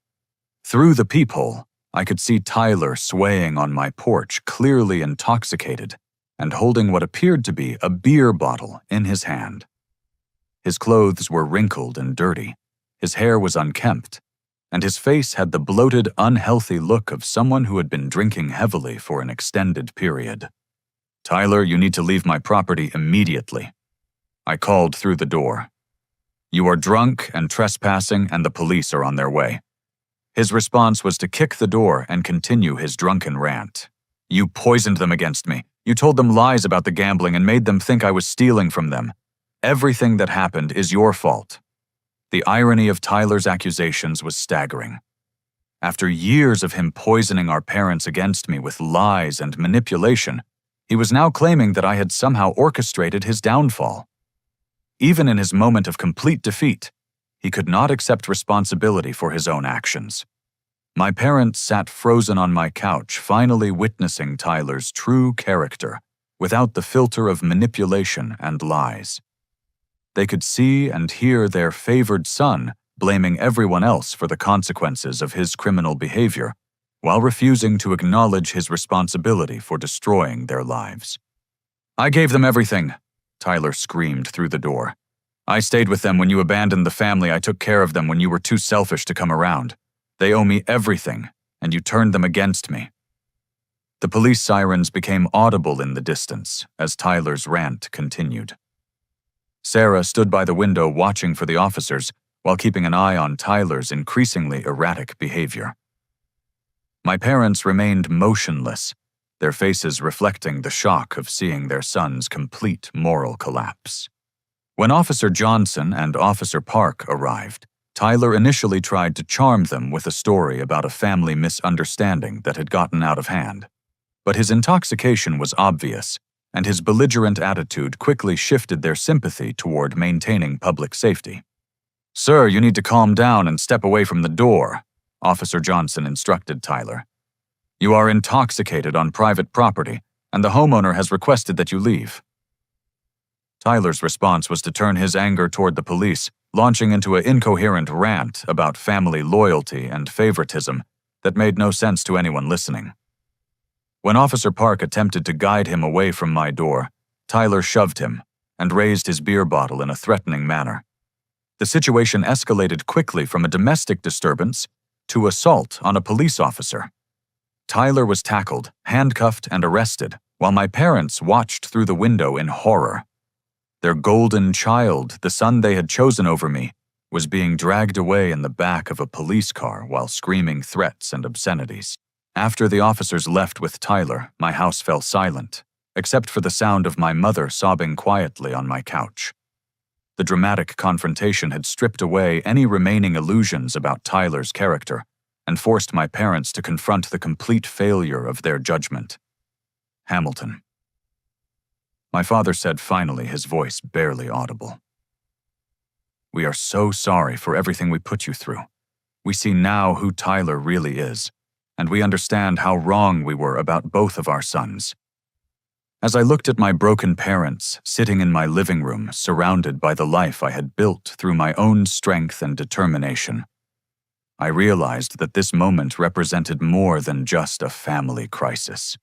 Through the peephole, I could see Tyler swaying on my porch, clearly intoxicated, and holding what appeared to be a beer bottle in his hand. His clothes were wrinkled and dirty, his hair was unkempt, and his face had the bloated, unhealthy look of someone who had been drinking heavily for an extended period. "Tyler, you need to leave my property immediately," I called through the door. "You are drunk and trespassing, and the police are on their way." His response was to kick the door and continue his drunken rant. "You poisoned them against me. You told them lies about the gambling and made them think I was stealing from them. Everything that happened is your fault." The irony of Tyler's accusations was staggering. After years of him poisoning our parents against me with lies and manipulation, he was now claiming that I had somehow orchestrated his downfall. Even in his moment of complete defeat, he could not accept responsibility for his own actions. My parents sat frozen on my couch, finally witnessing Tyler's true character, without the filter of manipulation and lies. They could see and hear their favored son blaming everyone else for the consequences of his criminal behavior, while refusing to acknowledge his responsibility for destroying their lives. "I gave them everything," Tyler screamed through the door. "I stayed with them when you abandoned the family. I took care of them when you were too selfish to come around. They owe me everything, and you turned them against me." The police sirens became audible in the distance as Tyler's rant continued. Sarah stood by the window watching for the officers while keeping an eye on Tyler's increasingly erratic behavior. My parents remained motionless, their faces reflecting the shock of seeing their son's complete moral collapse. When Officer Johnson and Officer Park arrived, Tyler initially tried to charm them with a story about a family misunderstanding that had gotten out of hand. But his intoxication was obvious, and his belligerent attitude quickly shifted their sympathy toward maintaining public safety. "Sir, you need to calm down and step away from the door," Officer Johnson instructed Tyler. "You are intoxicated on private property, and the homeowner has requested that you leave." Tyler's response was to turn his anger toward the police, launching into an incoherent rant about family loyalty and favoritism that made no sense to anyone listening. When Officer Park attempted to guide him away from my door, Tyler shoved him and raised his beer bottle in a threatening manner. The situation escalated quickly from a domestic disturbance to assault on a police officer. Tyler was tackled, handcuffed, and arrested, while my parents watched through the window in horror. Their golden child, the son they had chosen over me, was being dragged away in the back of a police car while screaming threats and obscenities. After the officers left with Tyler, my house fell silent, except for the sound of my mother sobbing quietly on my couch. The dramatic confrontation had stripped away any remaining illusions about Tyler's character and forced my parents to confront the complete failure of their judgment. "Hamilton," my father said finally, his voice barely audible. "We are so sorry for everything we put you through. We see now who Tyler really is, and we understand how wrong we were about both of our sons. As I looked at my broken parents sitting in my living room surrounded by the life I had built through my own strength and determination, I realized that this moment represented more than just a family crisis.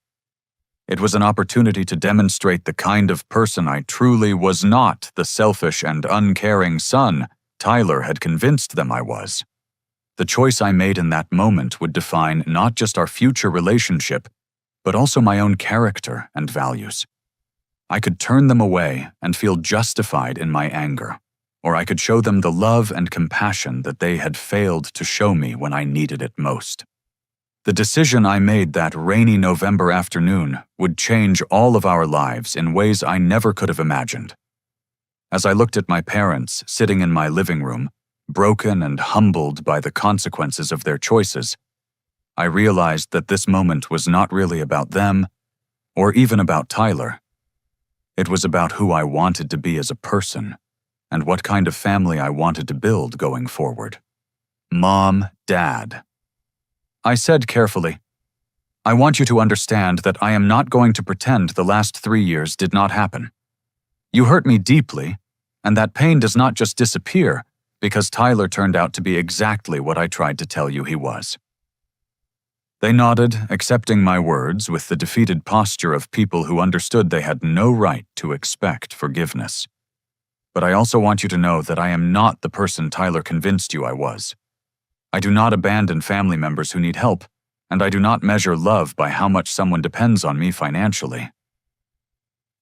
It was an opportunity to demonstrate the kind of person I truly was not, the selfish and uncaring son Tyler had convinced them I was. The choice I made in that moment would define not just our future relationship, but also my own character and values. I could turn them away and feel justified in my anger, or I could show them the love and compassion that they had failed to show me when I needed it most. The decision I made that rainy November afternoon would change all of our lives in ways I never could have imagined. As I looked at my parents sitting in my living room, broken and humbled by the consequences of their choices, I realized that this moment was not really about them, or even about Tyler. It was about who I wanted to be as a person, and what kind of family I wanted to build going forward. Mom, Dad. I said carefully, I want you to understand that I am not going to pretend the last 3 years did not happen. You hurt me deeply, and that pain does not just disappear because Tyler turned out to be exactly what I tried to tell you he was. They nodded, accepting my words with the defeated posture of people who understood they had no right to expect forgiveness. But I also want you to know that I am not the person Tyler convinced you I was. I do not abandon family members who need help, and I do not measure love by how much someone depends on me financially.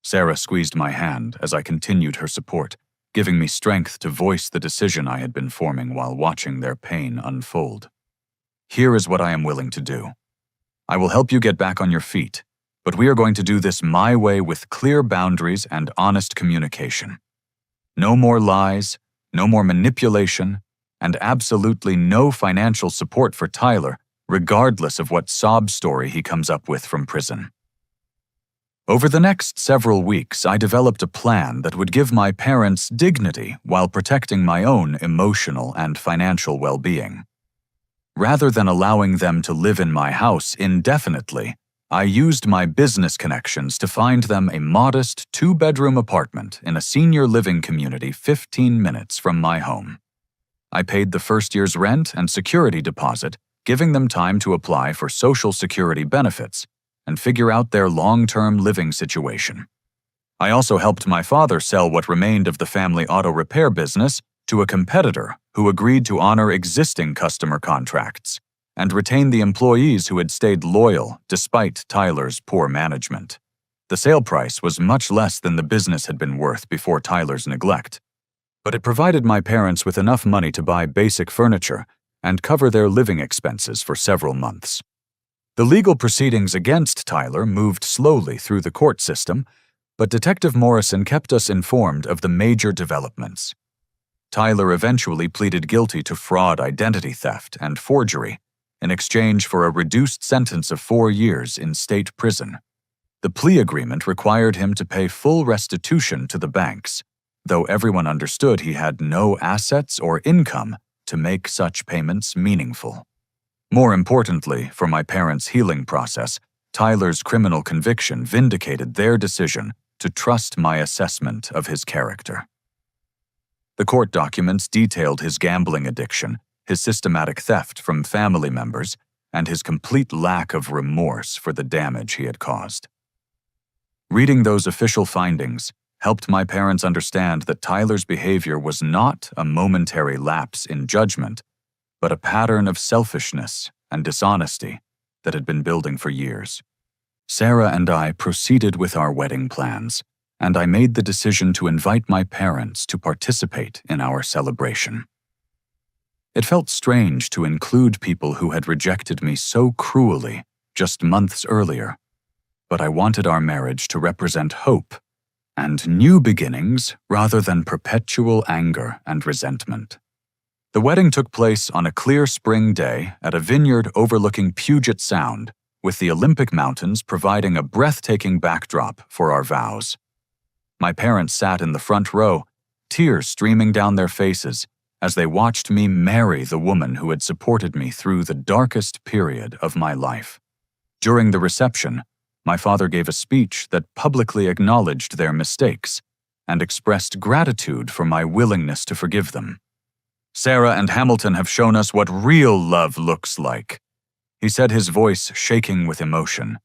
Sarah squeezed my hand as I continued her support, giving me strength to voice the decision I had been forming while watching their pain unfold. Here is what I am willing to do. I will help you get back on your feet, but we are going to do this my way with clear boundaries and honest communication. No more lies, no more manipulation, and absolutely no financial support for Tyler, regardless of what sob story he comes up with from prison. Over the next several weeks, I developed a plan that would give my parents dignity while protecting my own emotional and financial well-being. Rather than allowing them to live in my house indefinitely, I used my business connections to find them a modest 2-bedroom apartment in a senior living community 15 minutes from my home. I paid the first year's rent and security deposit, giving them time to apply for Social Security benefits and figure out their long-term living situation. I also helped my father sell what remained of the family auto repair business to a competitor who agreed to honor existing customer contracts and retain the employees who had stayed loyal despite Tyler's poor management. The sale price was much less than the business had been worth before Tyler's neglect, but it provided my parents with enough money to buy basic furniture and cover their living expenses for several months. The legal proceedings against Tyler moved slowly through the court system, but Detective Morrison kept us informed of the major developments. Tyler eventually pleaded guilty to fraud, identity theft, and forgery in exchange for a reduced sentence of 4 years in state prison. The plea agreement required him to pay full restitution to the banks, though everyone understood he had no assets or income to make such payments meaningful. More importantly, for my parents' healing process, Tyler's criminal conviction vindicated their decision to trust my assessment of his character. The court documents detailed his gambling addiction, his systematic theft from family members, and his complete lack of remorse for the damage he had caused. Reading those official findings helped my parents understand that Tyler's behavior was not a momentary lapse in judgment, but a pattern of selfishness and dishonesty that had been building for years. Sarah and I proceeded with our wedding plans, and I made the decision to invite my parents to participate in our celebration. It felt strange to include people who had rejected me so cruelly just months earlier, but I wanted our marriage to represent hope and new beginnings rather than perpetual anger and resentment. The wedding took place on a clear spring day at a vineyard overlooking Puget Sound, with the Olympic Mountains providing a breathtaking backdrop for our vows. My parents sat in the front row, tears streaming down their faces, as they watched me marry the woman who had supported me through the darkest period of my life. During the reception, my father gave a speech that publicly acknowledged their mistakes and expressed gratitude for my willingness to forgive them. "Sarah and Hamilton have shown us what real love looks like," he said, his voice shaking with emotion.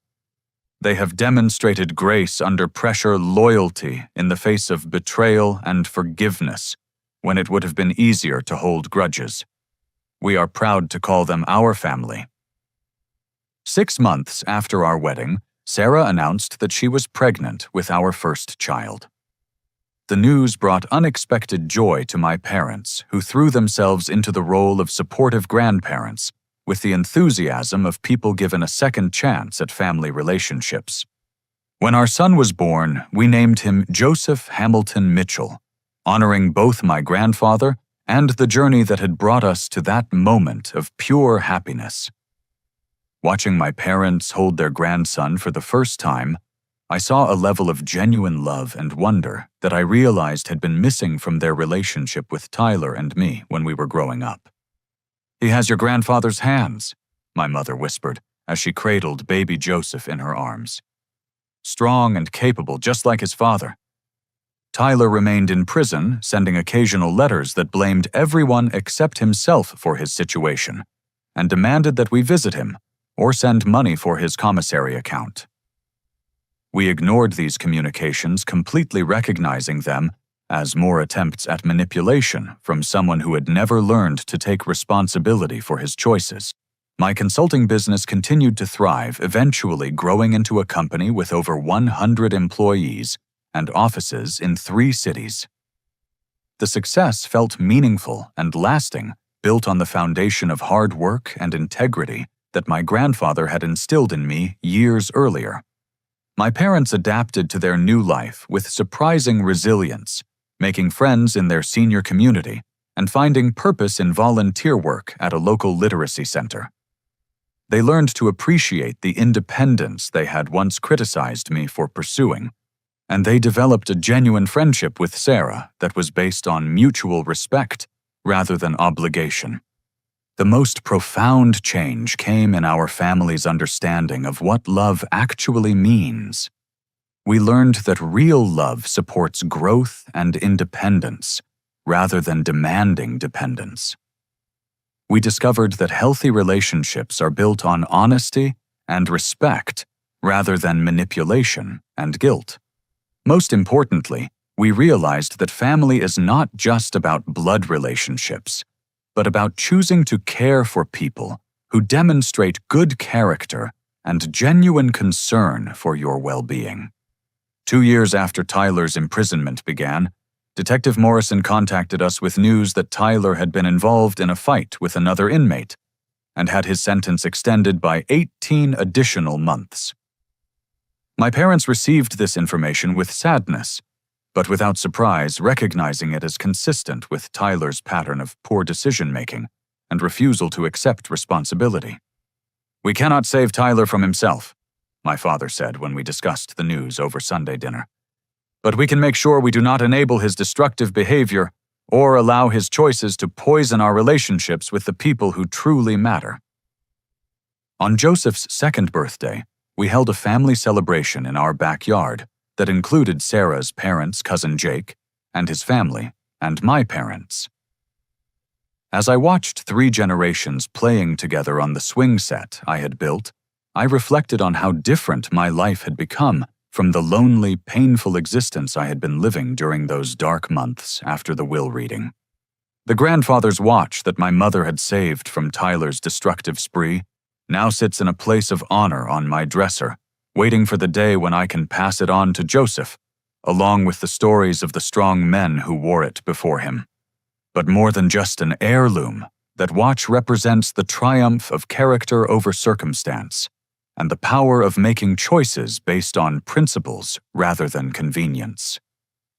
"They have demonstrated grace under pressure, loyalty in the face of betrayal, and forgiveness when it would have been easier to hold grudges. We are proud to call them our family." 6 months after our wedding, Sarah announced that she was pregnant with our first child. The news brought unexpected joy to my parents, who threw themselves into the role of supportive grandparents with the enthusiasm of people given a second chance at family relationships. When our son was born, we named him Joseph Hamilton Mitchell, honoring both my grandfather and the journey that had brought us to that moment of pure happiness. Watching my parents hold their grandson for the first time, I saw a level of genuine love and wonder that I realized had been missing from their relationship with Tyler and me when we were growing up. "He has your grandfather's hands," my mother whispered as she cradled baby Joseph in her arms. "Strong and capable, just like his father." Tyler remained in prison, sending occasional letters that blamed everyone except himself for his situation, and demanded that we visit him or send money for his commissary account. We ignored these communications, completely recognizing them as more attempts at manipulation from someone who had never learned to take responsibility for his choices. My consulting business continued to thrive, eventually growing into a company with over 100 employees and offices in 3 cities. The success felt meaningful and lasting, built on the foundation of hard work and integrity that my grandfather had instilled in me years earlier. My parents adapted to their new life with surprising resilience, making friends in their senior community and finding purpose in volunteer work at a local literacy center. They learned to appreciate the independence they had once criticized me for pursuing, and they developed a genuine friendship with Sarah that was based on mutual respect rather than obligation. The most profound change came in our family's understanding of what love actually means. We learned that real love supports growth and independence rather than demanding dependence. We discovered that healthy relationships are built on honesty and respect rather than manipulation and guilt. Most importantly, we realized that family is not just about blood relationships, but about choosing to care for people who demonstrate good character and genuine concern for your well-being. 2 years after Tyler's imprisonment began, Detective Morrison contacted us with news that Tyler had been involved in a fight with another inmate and had his sentence extended by 18 additional months. My parents received this information with sadness, but without surprise, recognizing it as consistent with Tyler's pattern of poor decision-making and refusal to accept responsibility. "We cannot save Tyler from himself," my father said when we discussed the news over Sunday dinner. "But we can make sure we do not enable his destructive behavior or allow his choices to poison our relationships with the people who truly matter." On Joseph's 2nd birthday, we held a family celebration in our backyard that included Sarah's parents' cousin Jake and his family, and my parents. As I watched 3 generations playing together on the swing set I had built, I reflected on how different my life had become from the lonely, painful existence I had been living during those dark months after the will reading. The grandfather's watch that my mother had saved from Tyler's destructive spree now sits in a place of honor on my dresser, waiting for the day when I can pass it on to Joseph, along with the stories of the strong men who wore it before him. But more than just an heirloom, that watch represents the triumph of character over circumstance and the power of making choices based on principles rather than convenience.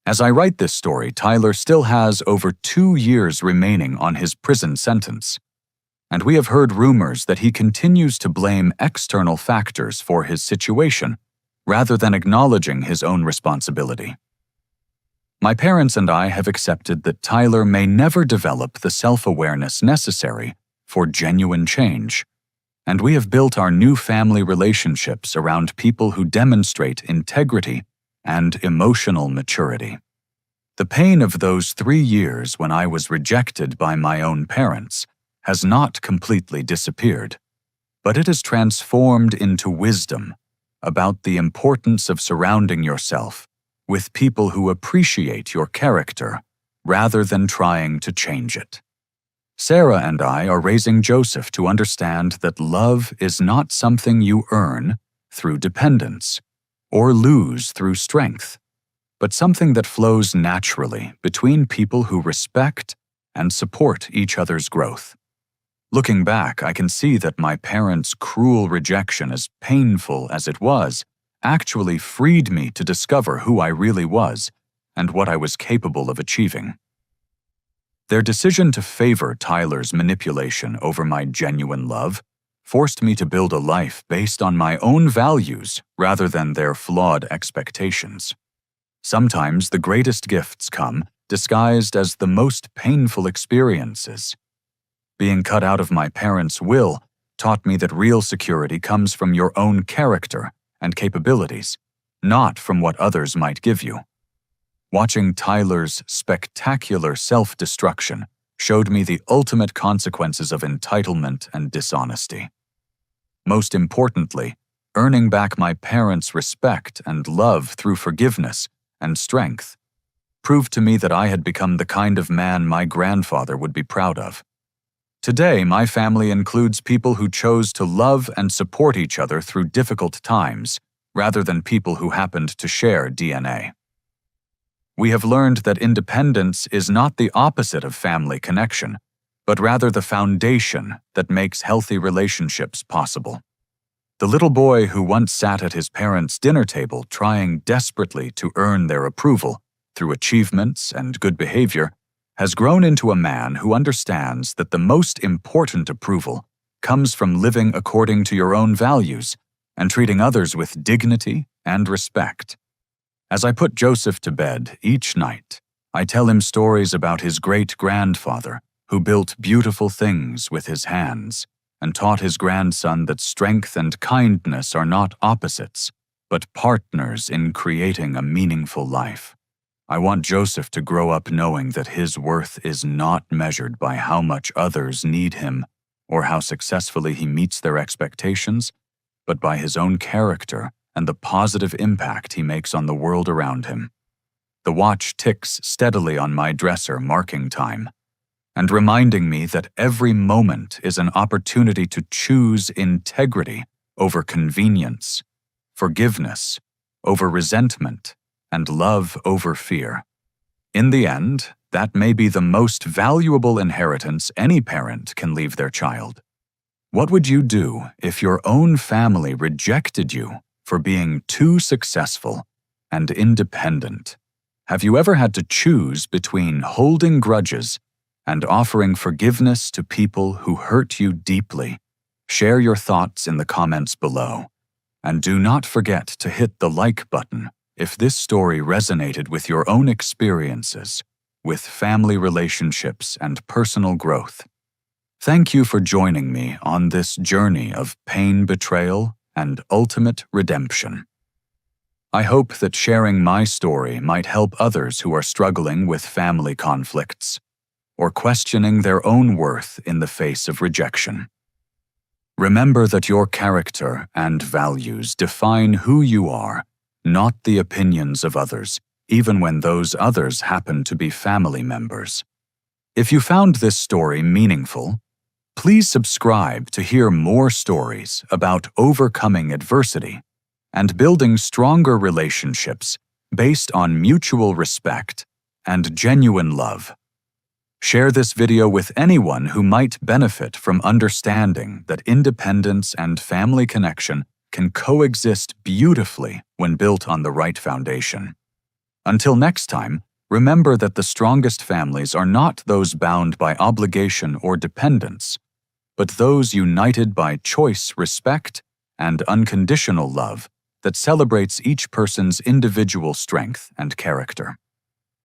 As I write this story, Tyler still has over 2 years remaining on his prison sentence, and we have heard rumors that he continues to blame external factors for his situation rather than acknowledging his own responsibility. My parents and I have accepted that Tyler may never develop the self-awareness necessary for genuine change, and we have built our new family relationships around people who demonstrate integrity and emotional maturity. The pain of those 3 years when I was rejected by my own parents has not completely disappeared, but it has transformed into wisdom about the importance of surrounding yourself with people who appreciate your character rather than trying to change it. Sarah and I are raising Joseph to understand that love is not something you earn through dependence or lose through strength, but something that flows naturally between people who respect and support each other's growth. Looking back, I can see that my parents' cruel rejection, as painful as it was, actually freed me to discover who I really was and what I was capable of achieving. Their decision to favor Tyler's manipulation over my genuine love forced me to build a life based on my own values rather than their flawed expectations. Sometimes the greatest gifts come disguised as the most painful experiences. Being cut out of my parents' will taught me that real security comes from your own character and capabilities, not from what others might give you. Watching Tyler's spectacular self-destruction showed me the ultimate consequences of entitlement and dishonesty. Most importantly, earning back my parents' respect and love through forgiveness and strength proved to me that I had become the kind of man my grandfather would be proud of. Today, my family includes people who chose to love and support each other through difficult times, rather than people who happened to share DNA. We have learned that independence is not the opposite of family connection, but rather the foundation that makes healthy relationships possible. The little boy who once sat at his parents' dinner table trying desperately to earn their approval through achievements and good behavior has grown into a man who understands that the most important approval comes from living according to your own values and treating others with dignity and respect. As I put Joseph to bed each night, I tell him stories about his great-grandfather who built beautiful things with his hands and taught his grandson that strength and kindness are not opposites, but partners in creating a meaningful life. I want Joseph to grow up knowing that his worth is not measured by how much others need him or how successfully he meets their expectations, but by his own character and the positive impact he makes on the world around him. The watch ticks steadily on my dresser, marking time, and reminding me that every moment is an opportunity to choose integrity over convenience, forgiveness over resentment, and love over fear. In the end, that may be the most valuable inheritance any parent can leave their child. What would you do if your own family rejected you for being too successful and independent? Have you ever had to choose between holding grudges and offering forgiveness to people who hurt you deeply? Share your thoughts in the comments below. And do not forget to hit the like button if this story resonated with your own experiences with family relationships and personal growth. Thank you for joining me on this journey of pain, betrayal, and ultimate redemption. I hope that sharing my story might help others who are struggling with family conflicts or questioning their own worth in the face of rejection. Remember that your character and values define who you are, not the opinions of others, even when those others happen to be family members. If you found this story meaningful, please subscribe to hear more stories about overcoming adversity and building stronger relationships based on mutual respect and genuine love. Share this video with anyone who might benefit from understanding that independence and family connection can coexist beautifully when built on the right foundation. Until next time, remember that the strongest families are not those bound by obligation or dependence, but those united by choice, respect, and unconditional love that celebrates each person's individual strength and character.